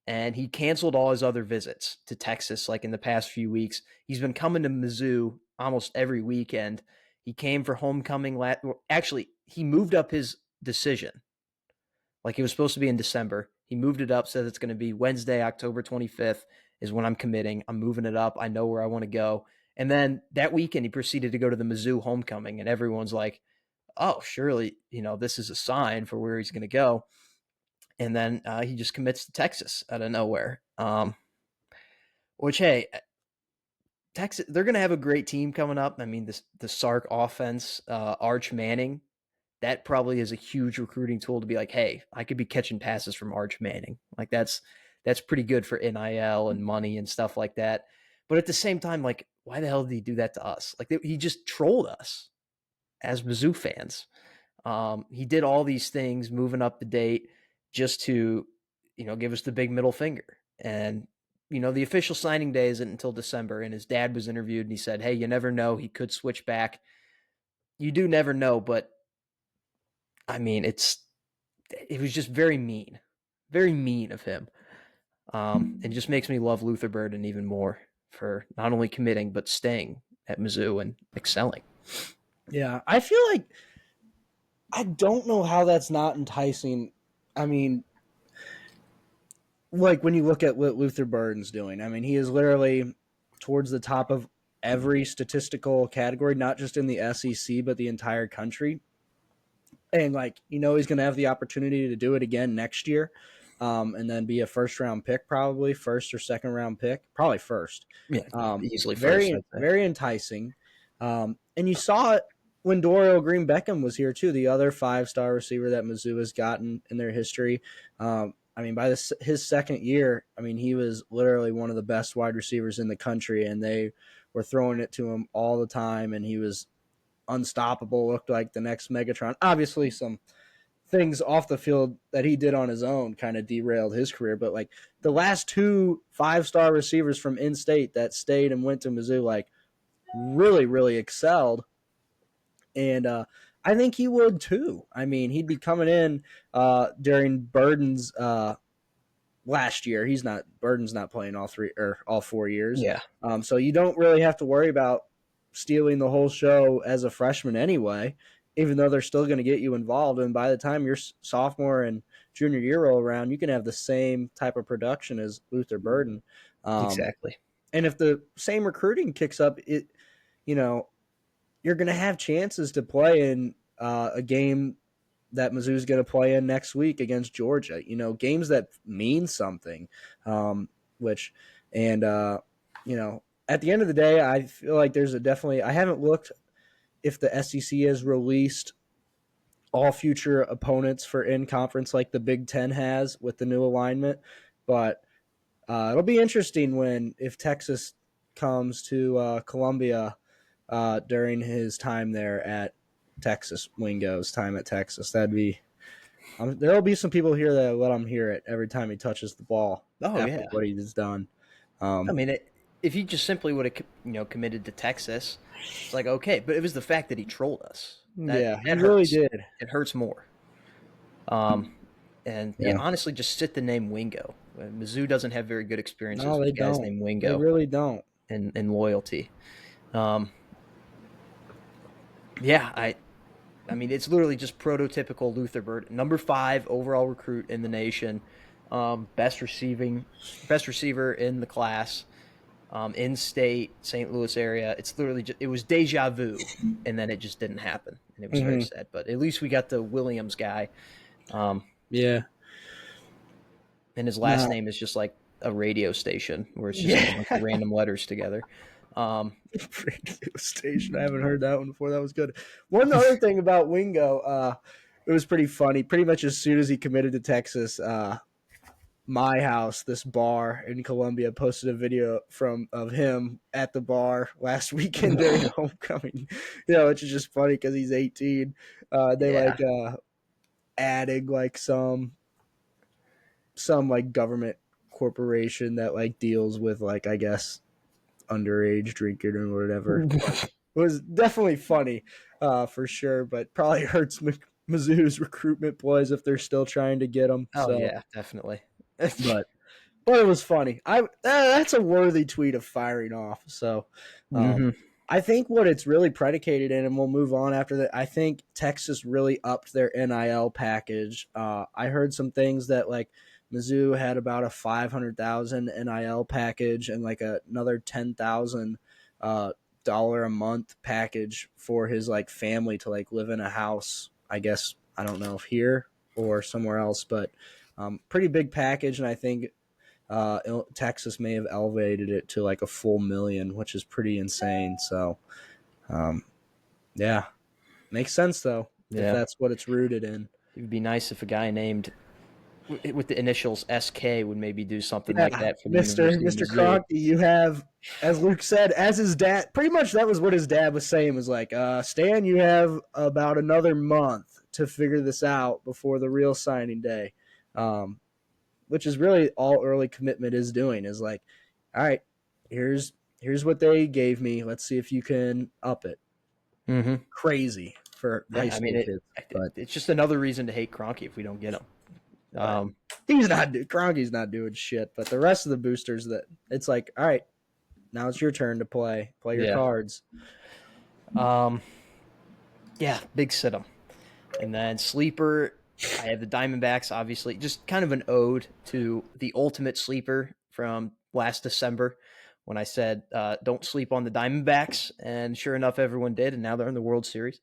B: and he canceled all his other visits to Texas like in the past few weeks. He's been coming to Mizzou almost every weekend. He came for homecoming. Actually, he moved up his decision. Like it was supposed to be in December. He moved it up, said it's going to be Wednesday, October 25th, is when I'm committing. I'm moving it up. I know where I want to go. And then that weekend, he proceeded to go to the Mizzou homecoming, and everyone's like, oh, surely, this is a sign for where he's going to go. And then he just commits to Texas out of nowhere. Which, hey, Texas, they're going to have a great team coming up. I mean, the Sark offense, Arch Manning, that probably is a huge recruiting tool to be like, hey, I could be catching passes from Arch Manning. Like that's pretty good for NIL and money and stuff like that. But at the same time, like, why the hell did he do that to us? Like, he just trolled us as Mizzou fans. He did all these things, moving up the date, just to, give us the big middle finger. And the official signing day isn't until December. And his dad was interviewed, and he said, "Hey, you never know. He could switch back. You do never know." But I mean, it was just very mean of him. It just makes me love Luther Burden even more for not only committing but staying at Mizzou and excelling.
A: Yeah, I feel like I don't know how that's not enticing. I mean, like when you look at what Luther Burden's doing, I mean, he is literally towards the top of every statistical category, not just in the SEC, but the entire country. And like, he's going to have the opportunity to do it again next year. And then be a first round pick, probably first or second round pick, probably first.
B: Yeah, easily first.
A: Very, very enticing. And you saw it when Dorial Green Beckham was here too, the other 5-star receiver that Mizzou has gotten in their history. I mean, by his second year, I mean, he was literally one of the best wide receivers in the country, and they were throwing it to him all the time, and he was unstoppable, looked like the next Megatron. Obviously, some things off the field that he did on his own kind of derailed his career, but like the last 2 5-star receivers from in-state that stayed and went to Mizzou, like really, really excelled. And I think he would too. I mean, he'd be coming in during Burden's last year. Burden's not playing all 4 years.
B: Yeah.
A: So you don't really have to worry about stealing the whole show as a freshman anyway, even though they're still going to get you involved. And by the time your sophomore and junior year roll around, you can have the same type of production as Luther Burden.
B: Exactly.
A: And if the same recruiting kicks up, you're going to have chances to play in a game that Mizzou's going to play in next week against Georgia. Games that mean something. Which, and at the end of the day, I feel like there's I haven't looked if the SEC has released all future opponents for in conference like the Big Ten has with the new alignment, but it'll be interesting if Texas comes to Columbia during his time there at Texas, Wingo's time at Texas. There'll be some people here that let him hear it every time he touches the ball.
B: Oh,
A: after
B: yeah.
A: what he's done.
B: I mean, if he just simply would have, committed to Texas, it's like, okay. But it was the fact that he trolled us. That
A: he
B: hurts.
A: really did.
B: It hurts more. And honestly, just sit the name Wingo. Mizzou doesn't have very good experiences with guys named Wingo.
A: They really don't.
B: In loyalty. Yeah, I mean, it's literally just prototypical Luther Burden. Number 5 overall recruit in the nation. Best receiver in the class. In state, St. Louis area. It's literally it was deja vu, and then it just didn't happen, and it was very sad. But at least we got the Williams guy.
A: Yeah.
B: And his last name is just like a radio station where it's just like a bunch of random letters together.
A: Radio station. I haven't heard that one before. That was good. One other thing about Wingo, it was pretty funny. Pretty much as soon as he committed to Texas, My House, this bar in Columbia, posted a video of him at the bar last weekend during homecoming. Which is just funny because he's 18. They adding like some like government corporation that like deals with like I guess underage drinking or whatever. It was definitely funny, for sure, but probably hurts Mizzou's recruitment boys if they're still trying to get them.
B: Oh yeah, definitely.
A: but it was funny. That's a worthy tweet of firing off. So I think what it's really predicated in, and we'll move on after that, I think Texas really upped their NIL package. I heard some things that like Mizzou had about a 500,000 NIL package and like another 10,000 dollar a month package for his like family to like live in a house. I guess I don't know if here or somewhere else, but pretty big package, and I think Texas may have elevated it to like a full million, which is pretty insane. So, yeah, makes sense though if
B: Yeah,
A: that's what it's rooted in.
B: it would be nice if a guy named with the initials SK would maybe do something like
A: Yeah,
B: that for the
A: Mister
B: University of
A: Mister
B: Mizzou.
A: Kroenke, you have, as Luke said, as his dad. Pretty much that was what his dad was saying. Was like, Stan, you have about another month to figure this out before the real signing day, which is really all early commitment is doing. Is like, all right, here's what they gave me. Let's see if you can up it.
B: Mm-hmm.
A: Crazy for high
B: Yeah, I mean
A: school kids, but
B: it's just another reason to hate Cronky if we don't get him.
A: but he's not. Kroenke's not doing shit. But the rest of the boosters, that it's like, all right, now it's your turn to play. Play your
B: Yeah.
A: cards.
B: Um, yeah, big sit 'em. And then sleeper, I have the Diamondbacks, obviously, just kind of an ode to the ultimate sleeper from last December when I said, don't sleep on the Diamondbacks. And sure enough, everyone did. And now they're in the World Series.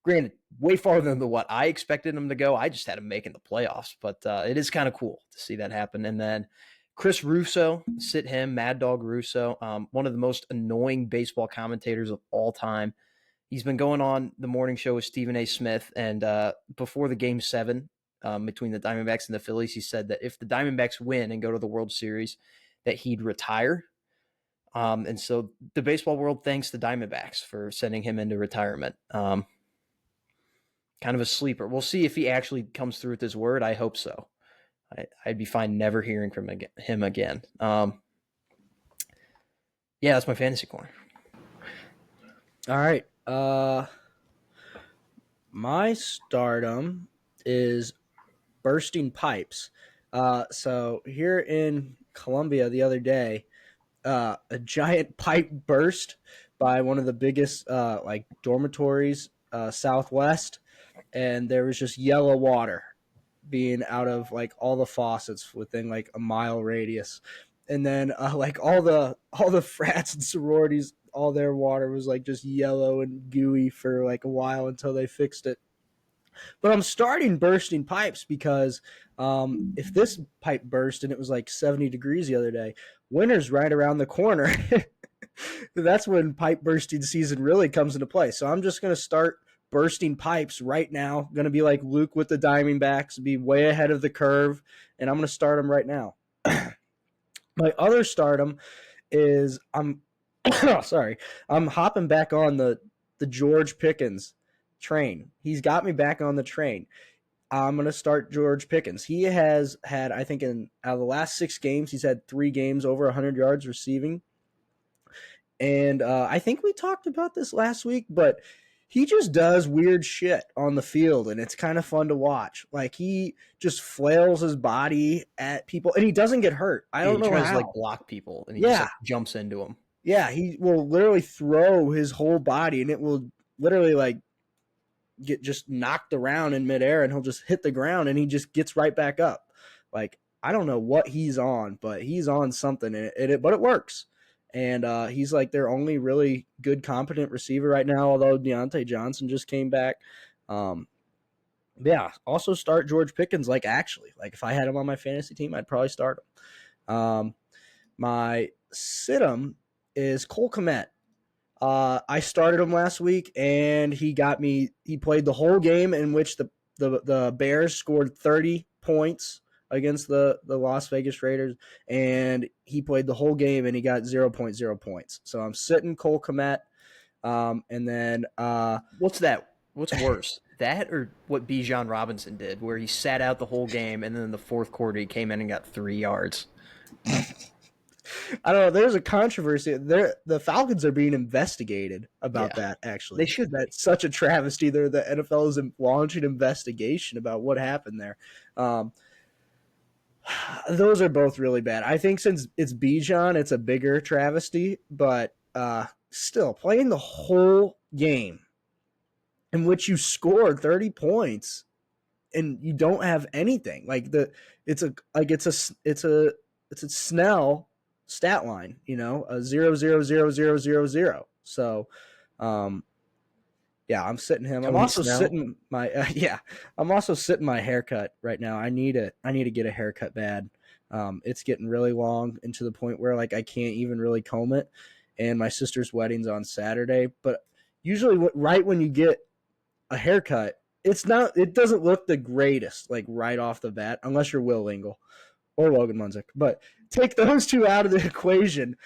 B: Granted, way farther than what I expected them to go. I just had them making the playoffs, but it is kind of cool to see that happen. And then Chris Russo, sit him, Mad Dog Russo, one of the most annoying baseball commentators of all time. He's been going on the morning show with Stephen A. Smith, and before the Game 7 between the Diamondbacks and the Phillies, he said that if the Diamondbacks win and go to the World Series, that he'd retire. And so the baseball world thanks the Diamondbacks for sending him into retirement. Kind of a sleeper. We'll see if he actually comes through with his word. I hope so. I'd be fine never hearing from him again. Yeah, that's my fantasy corner.
A: All right. My stardom is bursting pipes. So here in Columbia the other day, a giant pipe burst by one of the biggest like dormitories southwest, and there was just yellow water being out of like all the faucets within like a mile radius. And then like all the frats and sororities, all their water was like just yellow and gooey for like a while until they fixed it. But I'm starting bursting pipes because if this pipe burst and it was like 70 degrees the other day, winter's right around the corner. That's when pipe bursting season really comes into play. So I'm just going to start bursting pipes right now. Going to be like Luke with the Diamondbacks, be way ahead of the curve, and I'm going to start them right now. My other stardom is sorry, I'm hopping back on the George Pickens train. He's got me back on the train. I'm going to start George Pickens. He has had, I think, out of the last 6 games, he's had 3 games over 100 yards receiving. And I think we talked about this last week, but he just does weird shit on the field, and it's kind of fun to watch. Like, he just flails his body at people, and he doesn't get hurt. I
B: Yeah,
A: don't
B: he
A: know
B: tries to
A: how.
B: like block people, and he just
A: Yeah,
B: like jumps into them.
A: yeah, he will literally throw his whole body, and it will literally like get just knocked around in midair, and he'll just hit the ground, and he just gets right back up. Like, I don't know what he's on, but he's on something, but it works. And he's like their only really good, competent receiver right now, although Deontay Johnson just came back. Yeah, also start George Pickens, like actually. Like, if I had him on my fantasy team, I'd probably start him. My sit-em is Cole Kmet. I started him last week, and he got me. He played the whole game in which the Bears scored 30 points against the Las Vegas Raiders, and he played the whole game, and he got 0.0 points. So I'm sitting Cole Kmet, and then
B: What's that? What's worse, that or what Bijan Robinson did, where he sat out the whole game, and then in the fourth quarter he came in and got 3 yards?
A: I don't know. There's a controversy. The Falcons are being investigated about
B: Yeah,
A: that.
B: they
A: Actually,
B: should be.
A: that's such a travesty. The NFL is launching investigation about what happened there. Um, those are both really bad. I think since it's Bijan, it's a bigger travesty. But still, playing the whole game in which you scored 30 points and you don't have anything like it's a like it's a Snell stat line, a 0 0 0 0 0 0 0. So, um, yeah, I'm sitting him. I'm
B: Tony
A: also
B: Snell.
A: sitting my yeah, I'm also sitting my haircut right now. I need to get a haircut bad. It's getting really long and to the point where like I can't even really comb it. And my sister's wedding's on Saturday, but usually right when you get a haircut, it doesn't look the greatest like right off the bat unless you're Will Lingle or Logan Munzik. But take those two out of the equation.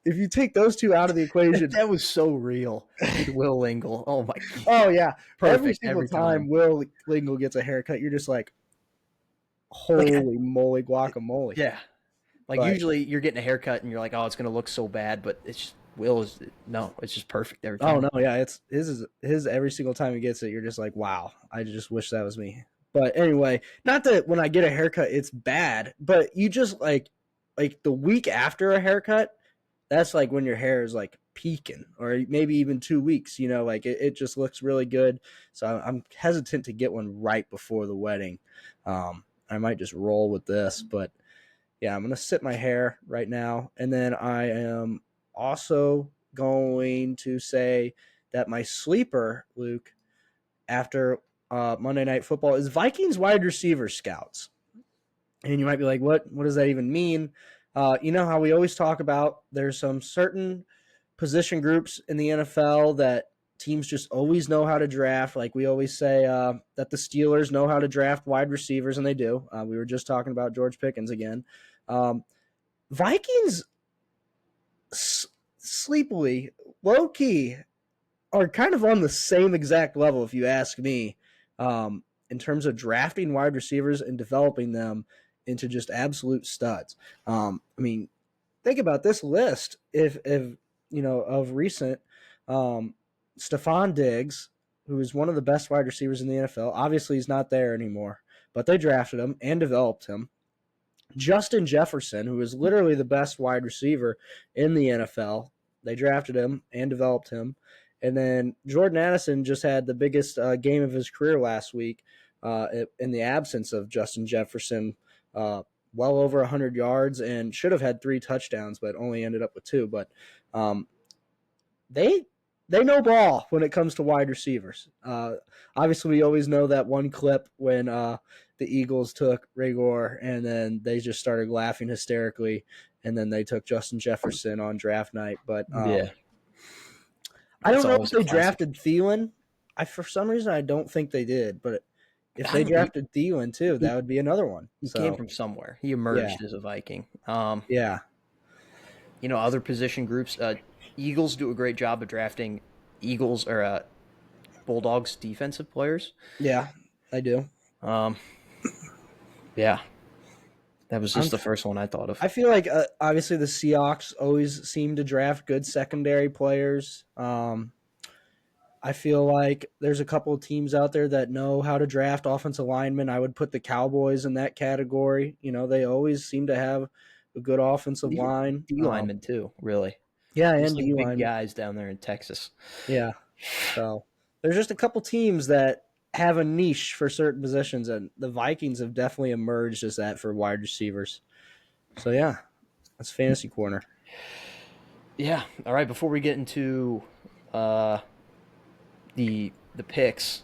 A: If you take those two out of the equation,
B: That was so real with Will Lingle. Oh my,
A: oh yeah, every
B: perfect
A: single
B: every
A: time
B: time.
A: Will Lingle gets a haircut, you're just like,
B: Like,
A: holy moly, guacamole.
B: yeah, like
A: But
B: usually you're getting a haircut and you're like, oh, it's gonna look so bad, but it's just, Will is no, it's just perfect every
A: oh
B: time.
A: no, yeah, it's his every single time he gets it, you're just like, wow, I just wish that was me. But anyway, not that when I get a haircut it's bad, but you just like the week after a haircut, that's like when your hair is like peaking, or maybe even 2 weeks, like it just looks really good. So I'm hesitant to get one right before the wedding. I might just roll with this, but yeah, I'm gonna sit my hair right now, and then I am also going to say that my sleeper, Luke, after Monday Night Football is Vikings wide receiver scouts. And you might be like, what does that even mean? You know how we always talk about there's some certain position groups in the NFL that teams just always know how to draft. Like we always say that the Steelers know how to draft wide receivers, and they do. We were just talking about George Pickens again. Um, Vikings sleepily, low key, are kind of on the same exact level, if you ask me, in terms of drafting wide receivers and developing them into just absolute studs. I mean, think about this list. If of recent, um, Stephon Diggs, who is one of the best wide receivers in the NFL, obviously he's not there anymore, but they drafted him and developed him. Justin Jefferson, who is literally the best wide receiver in the NFL, they drafted him and developed him. And then Jordan Addison just had the biggest game of his career last week in the absence of Justin Jefferson, well over 100 yards, and should have had 3 touchdowns, but only ended up with 2. But um, they they know ball when it comes to wide receivers. Obviously, we always know that one clip when the Eagles took Raygor and then they just started laughing hysterically, and then they took Justin Jefferson on draft night. But
B: Yeah,
A: I
B: that's
A: don't know if
B: always a
A: they
B: classic.
A: drafted Thielen. For some reason I don't think they did, but if
B: I
A: they
B: don't.
A: drafted Thielen too,
B: He
A: that would be another one.
B: he came
A: So
B: from somewhere. He
A: yeah,
B: emerged as a Viking.
A: yeah,
B: Other position groups. Eagles do a great job of drafting Eagles or Bulldogs defensive players.
A: yeah, I do.
B: Um, yeah, that was
A: I'm
B: just the first one I thought of.
A: I feel like obviously the Seahawks always seem to draft good secondary players. I feel like there's a couple of teams out there that know how to draft offensive linemen. I would put the Cowboys in that category. They always seem to have a good offensive
B: Even
A: line.
B: D linemen too, really.
A: Yeah,
B: Just
A: and
B: like
A: D
B: big
A: linemen.
B: guys down there in Texas.
A: Yeah. So there's just a couple teams that have a niche for certain positions, and the Vikings have definitely emerged as that for wide receivers. So yeah, that's fantasy corner.
B: Yeah. All right. Before we get into uh, the picks,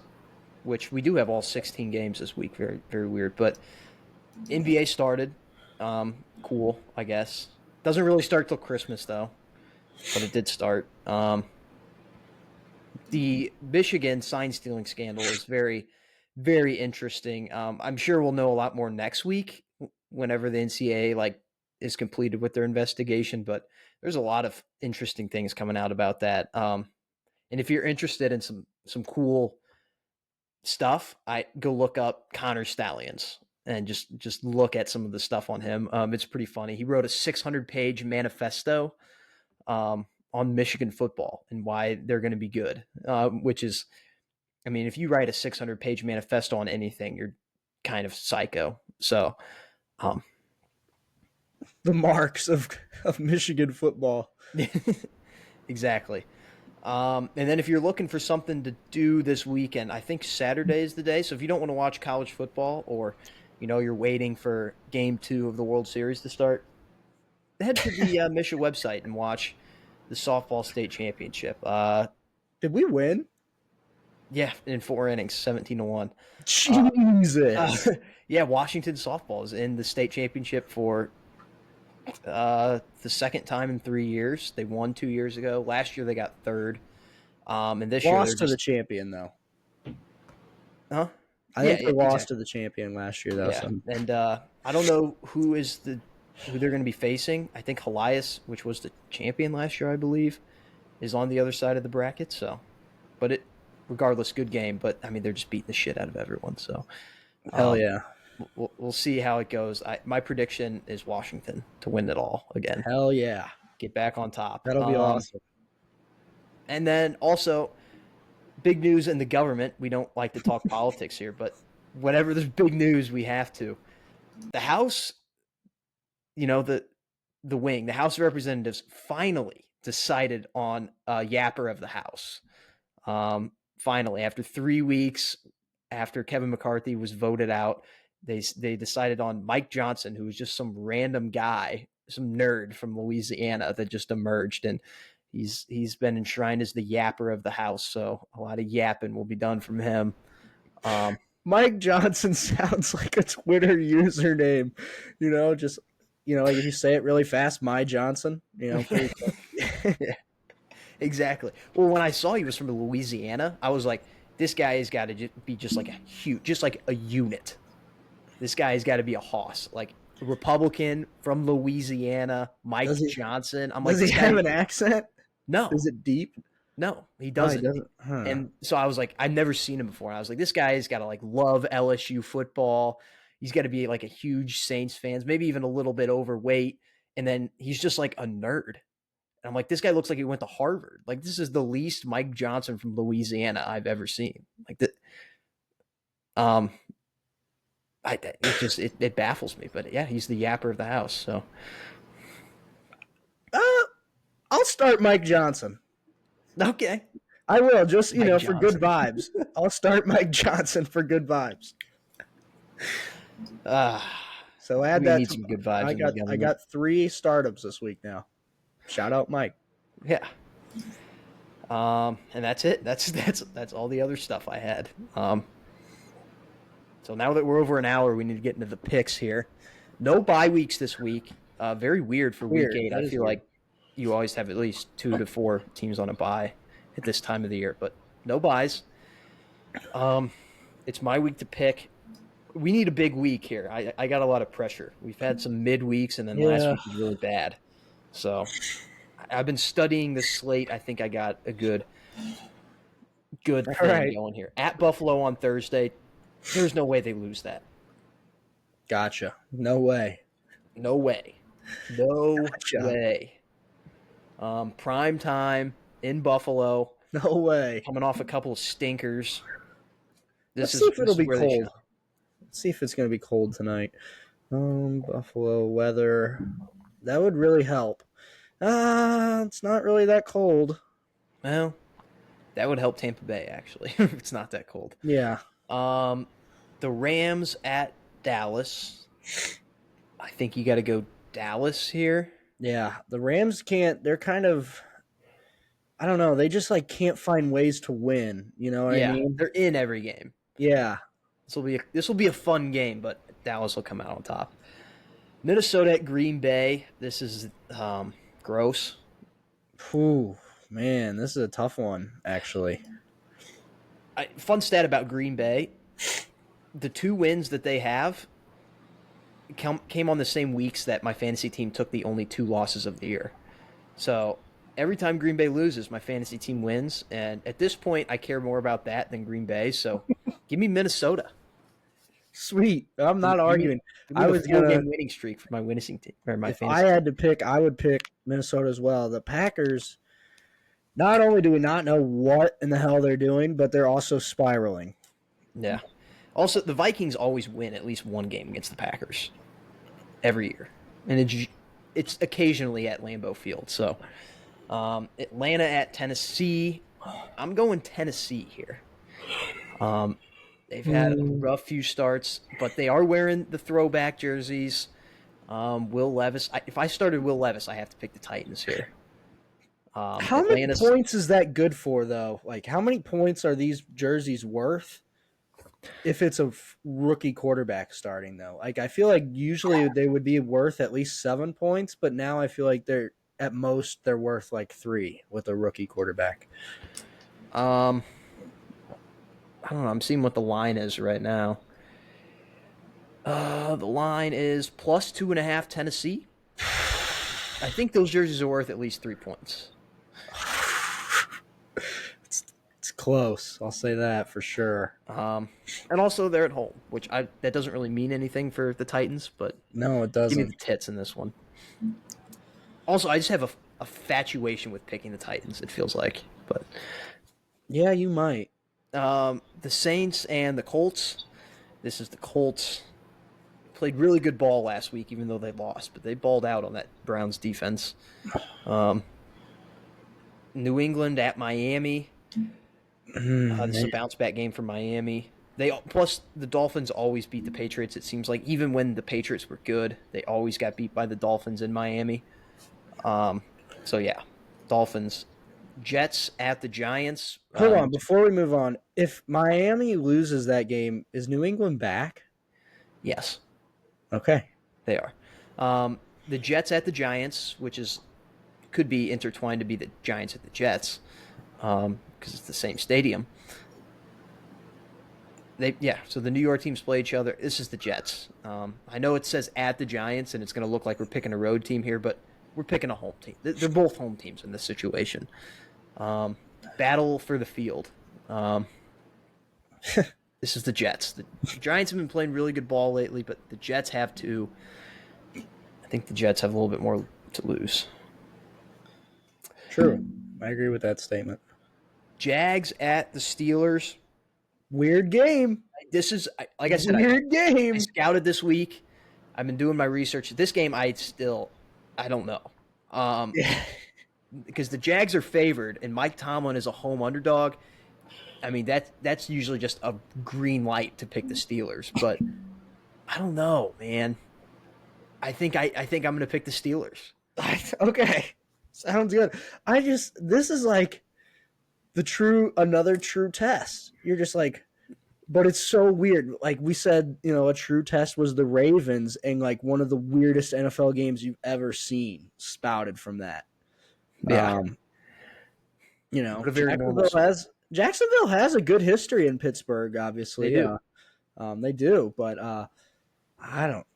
B: which we do have all 16 games this week. Very very weird, but NBA started. Cool, I guess. Doesn't really start till Christmas though, but it did start. The Michigan sign stealing scandal is very, very interesting. I'm sure we'll know a lot more next week whenever the NCAA is completed with their investigation. But there's a lot of interesting things coming out about that. And if you're interested in some cool stuff, I go look up Connor Stallions and just look at some of the stuff on him. It's pretty funny. He wrote a 600-page manifesto on Michigan football and why they're going to be good, which is, I mean, if you write a 600-page manifesto on anything, you're kind of psycho. So, um,
A: The marks of Michigan football.
B: exactly. And then if you're looking for something to do this weekend, I think Saturday is the day. So if you don't want to watch college football, or you're waiting for Game 2 of the World Series to start, head to the Misha website and watch the softball state championship.
A: Did we win?
B: Yeah, in 4 innings, 17-1. Uh,
A: Jesus.
B: yeah, Washington softball is in the state championship for the second time in 3 years. They won 2 years ago. Last year they got third. And this year they're
A: Lost to the
B: just,
A: champion, though.
B: huh?
A: I
B: Yeah,
A: think
B: yeah,
A: they lost to
B: exactly.
A: the champion last year, though.
B: Yeah,
A: So
B: and I don't know who they're going to be facing. I think Elias, which was the champion last year, I believe, is on the other side of the bracket. So, but regardless, good game. But I mean, they're just beating the shit out of everyone. So,
A: hell
B: um,
A: yeah.
B: we'll see how it goes. My prediction is Washington to win it all again,
A: Hell yeah.
B: get back on top.
A: That'll be awesome.
B: And then also big news in the government. We don't like to talk politics here, but whenever there's big news, we have to. The House, the House of Representatives finally decided on a yapper of the House. Finally, after 3 weeks, after Kevin McCarthy was voted out, they decided on Mike Johnson, who was just some random guy, some nerd from Louisiana that just emerged, and he's been enshrined as the yapper of the House. So a lot of yapping will be done from him.
A: Mike Johnson sounds like a Twitter username. Just like if you say it really fast, my Johnson. Pretty quick.
B: Yeah, exactly. Well, when I saw he was from Louisiana, I was like, this guy has got to be just like just like a unit. This guy has got to be a hoss, like a Republican from Louisiana, Mike
A: Does he?
B: Johnson. I'm like,
A: Does he
B: this guy.
A: have an accent?
B: No,
A: Is it deep?
B: no, he
A: Oh, he
B: doesn't.
A: doesn't. Huh.
B: And so I was like, I've never seen him before. And I was like, this guy has got to like love LSU football. He's got to be like a huge Saints fan, maybe even a little bit overweight. And then he's just like a nerd. And I'm like, this guy looks like he went to Harvard. Like, this is the least Mike Johnson from Louisiana I've ever seen. Like that. Um, it baffles me. But yeah, he's the yapper of the House. So
A: Uh, I'll start Mike Johnson.
B: okay,
A: I will just
B: Mike
A: for good
B: Johnson.
A: vibes. I'll start Mike Johnson for good vibes.
B: Ah,
A: So add
B: we
A: that
B: need
A: to.
B: some good vibes
A: I
B: in the
A: got I
B: government.
A: got 3 startups this week now. Shout out Mike.
B: Yeah. And that's it. That's all the other stuff I had. So now that we're over an hour, we need to get into the picks here. No bye weeks this week. Very weird for week
A: Weird.
B: 8.
A: That
B: I
A: is
B: feel
A: weird.
B: like you always have at least 2 to 4 teams on a bye at this time of the year, but no buys. It's my week to pick. We need a big week here. I got a lot of pressure. We've had some mid weeks, and then last
A: Yeah.
B: week was really bad. So I've been studying the slate. I think I got a good
A: All
B: thing
A: right.
B: going here. At Buffalo on Thursday, there's no way they lose that.
A: Gotcha. No way.
B: No way. No
A: Gotcha.
B: way. Prime time in Buffalo,
A: No way.
B: coming off a couple of stinkers.
A: Let's
B: This
A: see
B: is
A: if
B: this
A: it'll
B: is
A: be
B: where they
A: cold.
B: shine.
A: Let's see if it's going to be cold tonight. Buffalo weather. That would really help. It's not really that cold.
B: Well, that would help Tampa Bay actually. If it's not that cold.
A: Yeah.
B: Um, the Rams at Dallas. I think you got to go Dallas here.
A: Yeah. The Rams can't. They're kind of. I don't know. They just can't find ways to win. You know what I
B: Yeah,
A: mean?
B: they're in every game.
A: Yeah.
B: This will be a fun game, but Dallas will come out on top. Minnesota at Green Bay. This is gross.
A: Whew, man, this is a tough one, actually.
B: Fun stat about Green Bay: the 2 wins that they have came on the same weeks that my fantasy team took the only 2 losses of the year. So every time Green Bay loses, my fantasy team wins, and at this point, I care more about that than Green Bay. So give me Minnesota.
A: Sweet. I'm
B: Give me,
A: not
B: give me,
A: arguing.
B: give me
A: I
B: the
A: was
B: 4
A: gonna
B: game winning streak for my winning team or my
A: if I
B: fantasy team.
A: had to pick, I would pick Minnesota as well. The Packers, not only do we not know what in the hell they're doing, but they're also spiraling.
B: Yeah. Also, the Vikings always win at least 1 game against the Packers every year, and it's occasionally at Lambeau Field. So Atlanta at Tennessee. I'm going Tennessee here. Um, they've had a
A: Hmm.
B: rough few starts, but they are wearing the throwback jerseys. Will Levis. If I started Will Levis, I have to pick the Titans here.
A: How many
B: Atlanta's.
A: points is that good for, though? Like, how many points are these jerseys worth if it's a rookie quarterback starting, though? Like, I feel like usually they would be worth at least 7 points, but now I feel like at most they're worth like 3 with a rookie quarterback.
B: Um, I don't know. I'm seeing what the line is right now. The line is +2.5 Tennessee. I think those jerseys are worth at least 3 points.
A: it's, it's close. I'll say that for sure.
B: And also they're at home, which that doesn't really mean anything for the Titans, but
A: No, it
B: give me the
A: doesn't.
B: tits in this one. Also, I just have a fatuation with picking the Titans. It feels like, but
A: Yeah, you might.
B: the Saints and the Colts. This is the Colts. Played really good ball last week, even though they lost, but they balled out on that Browns defense. Um, New England at Miami. This is a bounce back game for Miami. They plus the Dolphins always beat the Patriots. It seems like even when the Patriots were good, they always got beat by the Dolphins in Miami. Um, so yeah, Dolphins. Jets at the Giants.
A: Hold on, before we move on, if Miami loses that game, is New England back?
B: Yes,
A: Okay.
B: they are. The Jets at the Giants, which is could be intertwined to be the Giants at the Jets, because it's the same stadium. So the New York teams play each other. This is the Jets. I know it says at the Giants, and it's going to look like we're picking a road team here, but we're picking a home team. They're both home teams in this situation. Battle for the field. This is the Jets. The Giants have been playing really good ball lately, but the Jets have to. I think the Jets have a little bit more to lose.
A: True. I agree with that statement.
B: Jags at the Steelers.
A: Weird game.
B: This is like I said.
A: Weird
B: I
A: game.
B: scouted this week. I've been doing my research. This game, I don't know.
A: Yeah.
B: Because the Jags are favored, and Mike Tomlin is a home underdog. I mean, that's usually just a green light to pick the Steelers, but I don't know, man. I think I'm going to pick the Steelers.
A: Okay. Sounds good. This is like another true test. You're just like, but it's so weird. Like we said, a true test was the Ravens, and like one of the weirdest NFL games you've ever seen spouted from that.
B: Yeah,
A: Um,
B: what a very normal sport.
A: Jacksonville has a good history in Pittsburgh,
B: They
A: obviously.
B: do.
A: They do, but I don't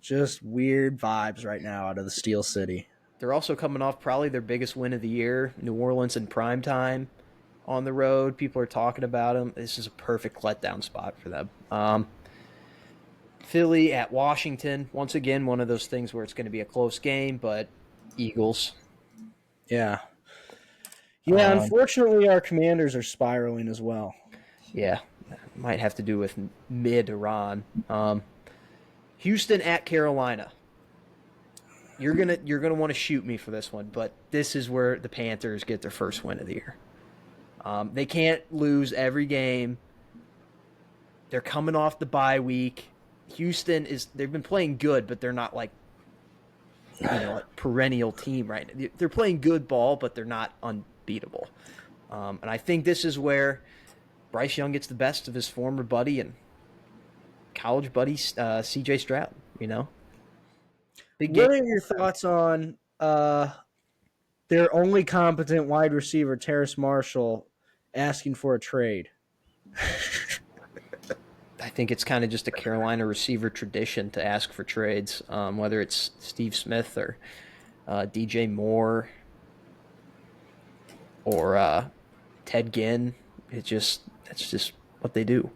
A: just weird vibes right now out of the Steel City.
B: They're also coming off probably their biggest win of the year, New Orleans in prime time on the road. People are talking about them. This is a perfect letdown spot for them. Philly at Washington. Once again, one of those things where it's going to be a close game, but Eagles.
A: Yeah. Yeah, unfortunately our Commanders are spiraling as well.
B: Yeah, might have to do with mid Iran. Houston at Carolina. You're gonna want to shoot me for this one, but this is where the Panthers get their first win of the year. They can't lose every game. They're coming off the bye week. They've been playing good, but they're not like a perennial team right now. They're playing good ball, but they're not unbeatable. And I think this is where Bryce Young gets the best of his former buddy and college buddy C.J. Stroud. Big game.
A: What are your thoughts on their only competent wide receiver, Terrace Marshall, asking for a trade?
B: I think it's kind of just a Carolina receiver tradition to ask for trades, whether it's Steve Smith or DJ Moore or Ted Ginn. That's just what they do.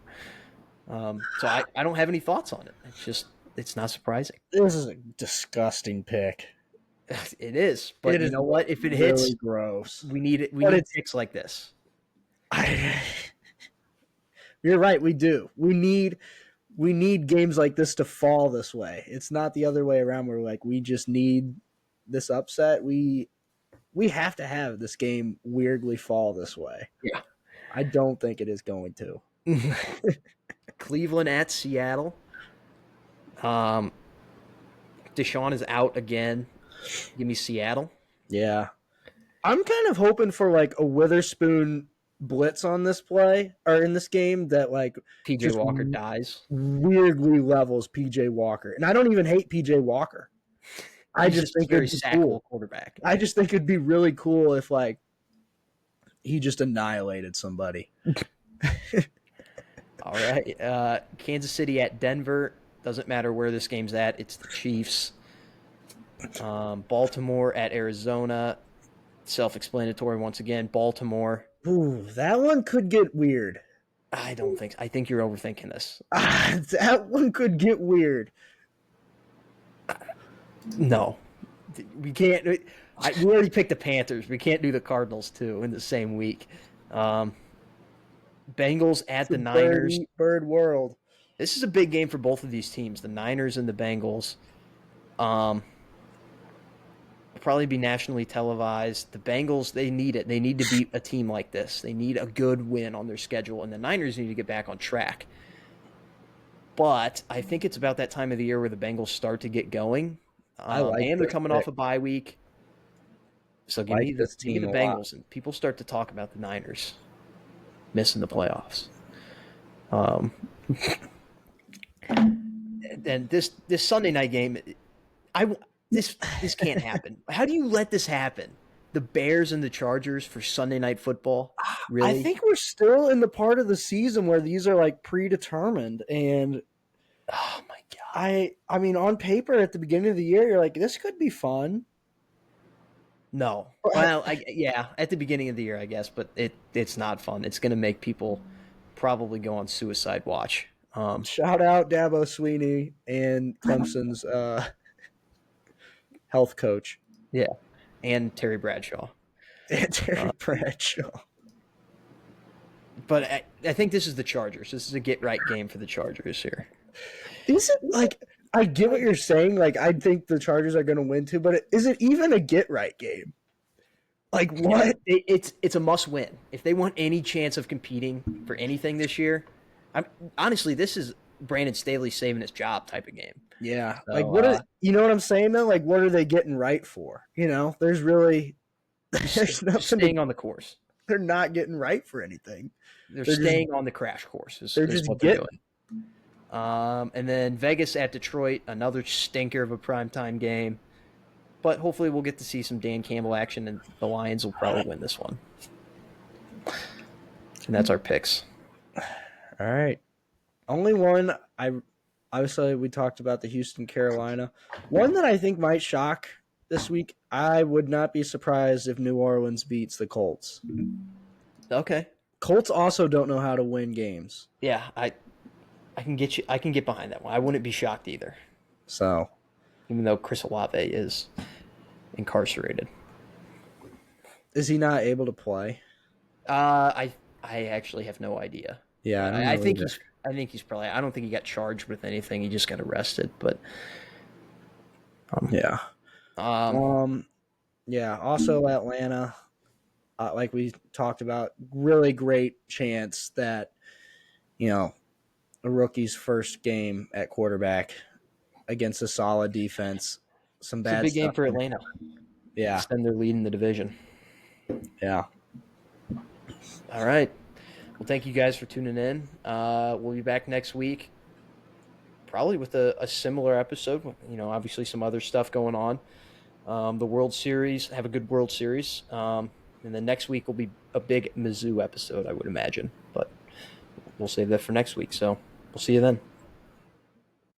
B: So I don't have any thoughts on it. It's not surprising.
A: This is a disgusting pick.
B: It is, but you know what? If it
A: really
B: hits,
A: gross.
B: we need it. We need picks like this.
A: You're right. We do. We need games like this to fall this way. It's not the other way around where like we just need this upset. we have to have this game weirdly fall this way.
B: Yeah.
A: I don't think it is going to.
B: Cleveland at Seattle. Deshaun is out again. Give me Seattle.
A: Yeah. I'm kind of hoping for like a Witherspoon blitz on this play or in this game that like
B: PJ
A: just
B: Walker dies.
A: weirdly levels PJ Walker. And I don't even hate PJ Walker. I
B: He's
A: just
B: just a
A: think
B: very
A: it'd be
B: sackable
A: cool.
B: quarterback.
A: I just think it'd be really cool if like he just annihilated somebody.
B: All right. Kansas City at Denver. Doesn't matter where this game's at. It's the Chiefs. Baltimore at Arizona. Self-explanatory once again. Baltimore.
A: Ooh, that one could get weird.
B: I don't think. I think you're overthinking this.
A: That one could get weird.
B: No, we can't. We already picked the Panthers. We can't do the Cardinals too in the same week. Bengals at the Niners.
A: Bird world.
B: This is a big game for both of these teams, the Niners and the Bengals. Probably be nationally televised. The Bengals, they need it. They need to beat a team like this. They need a good win on their schedule, and the Niners need to get back on track. But I think it's about that time of the year where the Bengals start to get going. And they're coming off a bye week. So give me the Bengals, and people start to talk about the Niners missing the playoffs. And this Sunday night game, this can't happen. How do you let this happen? The Bears and the Chargers for Sunday night football? Really?
A: I think we're still in the part of the season where these are like predetermined, and
B: oh my god!
A: I mean, on paper at the beginning of the year, you're like, this could be fun.
B: No, well, at the beginning of the year, I guess, but it's not fun. It's going to make people probably go on suicide watch.
A: Shout out Dabo Sweeney and Clemson's health coach.
B: Yeah, and Terry Bradshaw. But I think this is the Chargers. This is a get-right game for the Chargers here.
A: Is it like – I get what you're saying. Like, I think the Chargers are going to win too, but is it even a get-right game? Like, what?
B: Yeah, it's a must-win. If they want any chance of competing for anything this year, honestly, this is Brandon Staley saving his job type of game.
A: Yeah. So, like, you know what I'm saying, though? Like, what are they getting right for? You know, there's nothing
B: staying on the course.
A: They're not getting right for anything.
B: They're staying on the crash course.
A: They're just what they're doing.
B: And then Vegas at Detroit, another stinker of a primetime game. But hopefully we'll get to see some Dan Campbell action, and the Lions will probably win this one. And that's our picks.
A: All right. Only one, obviously we talked about the Houston, Carolina. One that I think might shock this week, I would not be surprised if New Orleans beats the Colts.
B: Okay.
A: Colts also don't know how to win games.
B: Yeah, I can get behind that one. I wouldn't be shocked either.
A: So,
B: even though Chris Olave is incarcerated,
A: is he not able to play?
B: I actually have no idea.
A: Yeah,
B: I think he's probably. I don't think he got charged with anything. He just got arrested. But
A: yeah. Yeah. Also, Atlanta, like we talked about, really great chance that a rookie's first game at quarterback against a solid defense. It's a big
B: game for Atlanta.
A: Yeah,
B: extend their lead in the division.
A: Yeah.
B: All right. Well, thank you guys for tuning in. We'll be back next week, probably with a similar episode. Obviously some other stuff going on. The World Series, have a good World Series. And then next week will be a big Mizzou episode, I would imagine. But we'll save that for next week. So we'll see you then.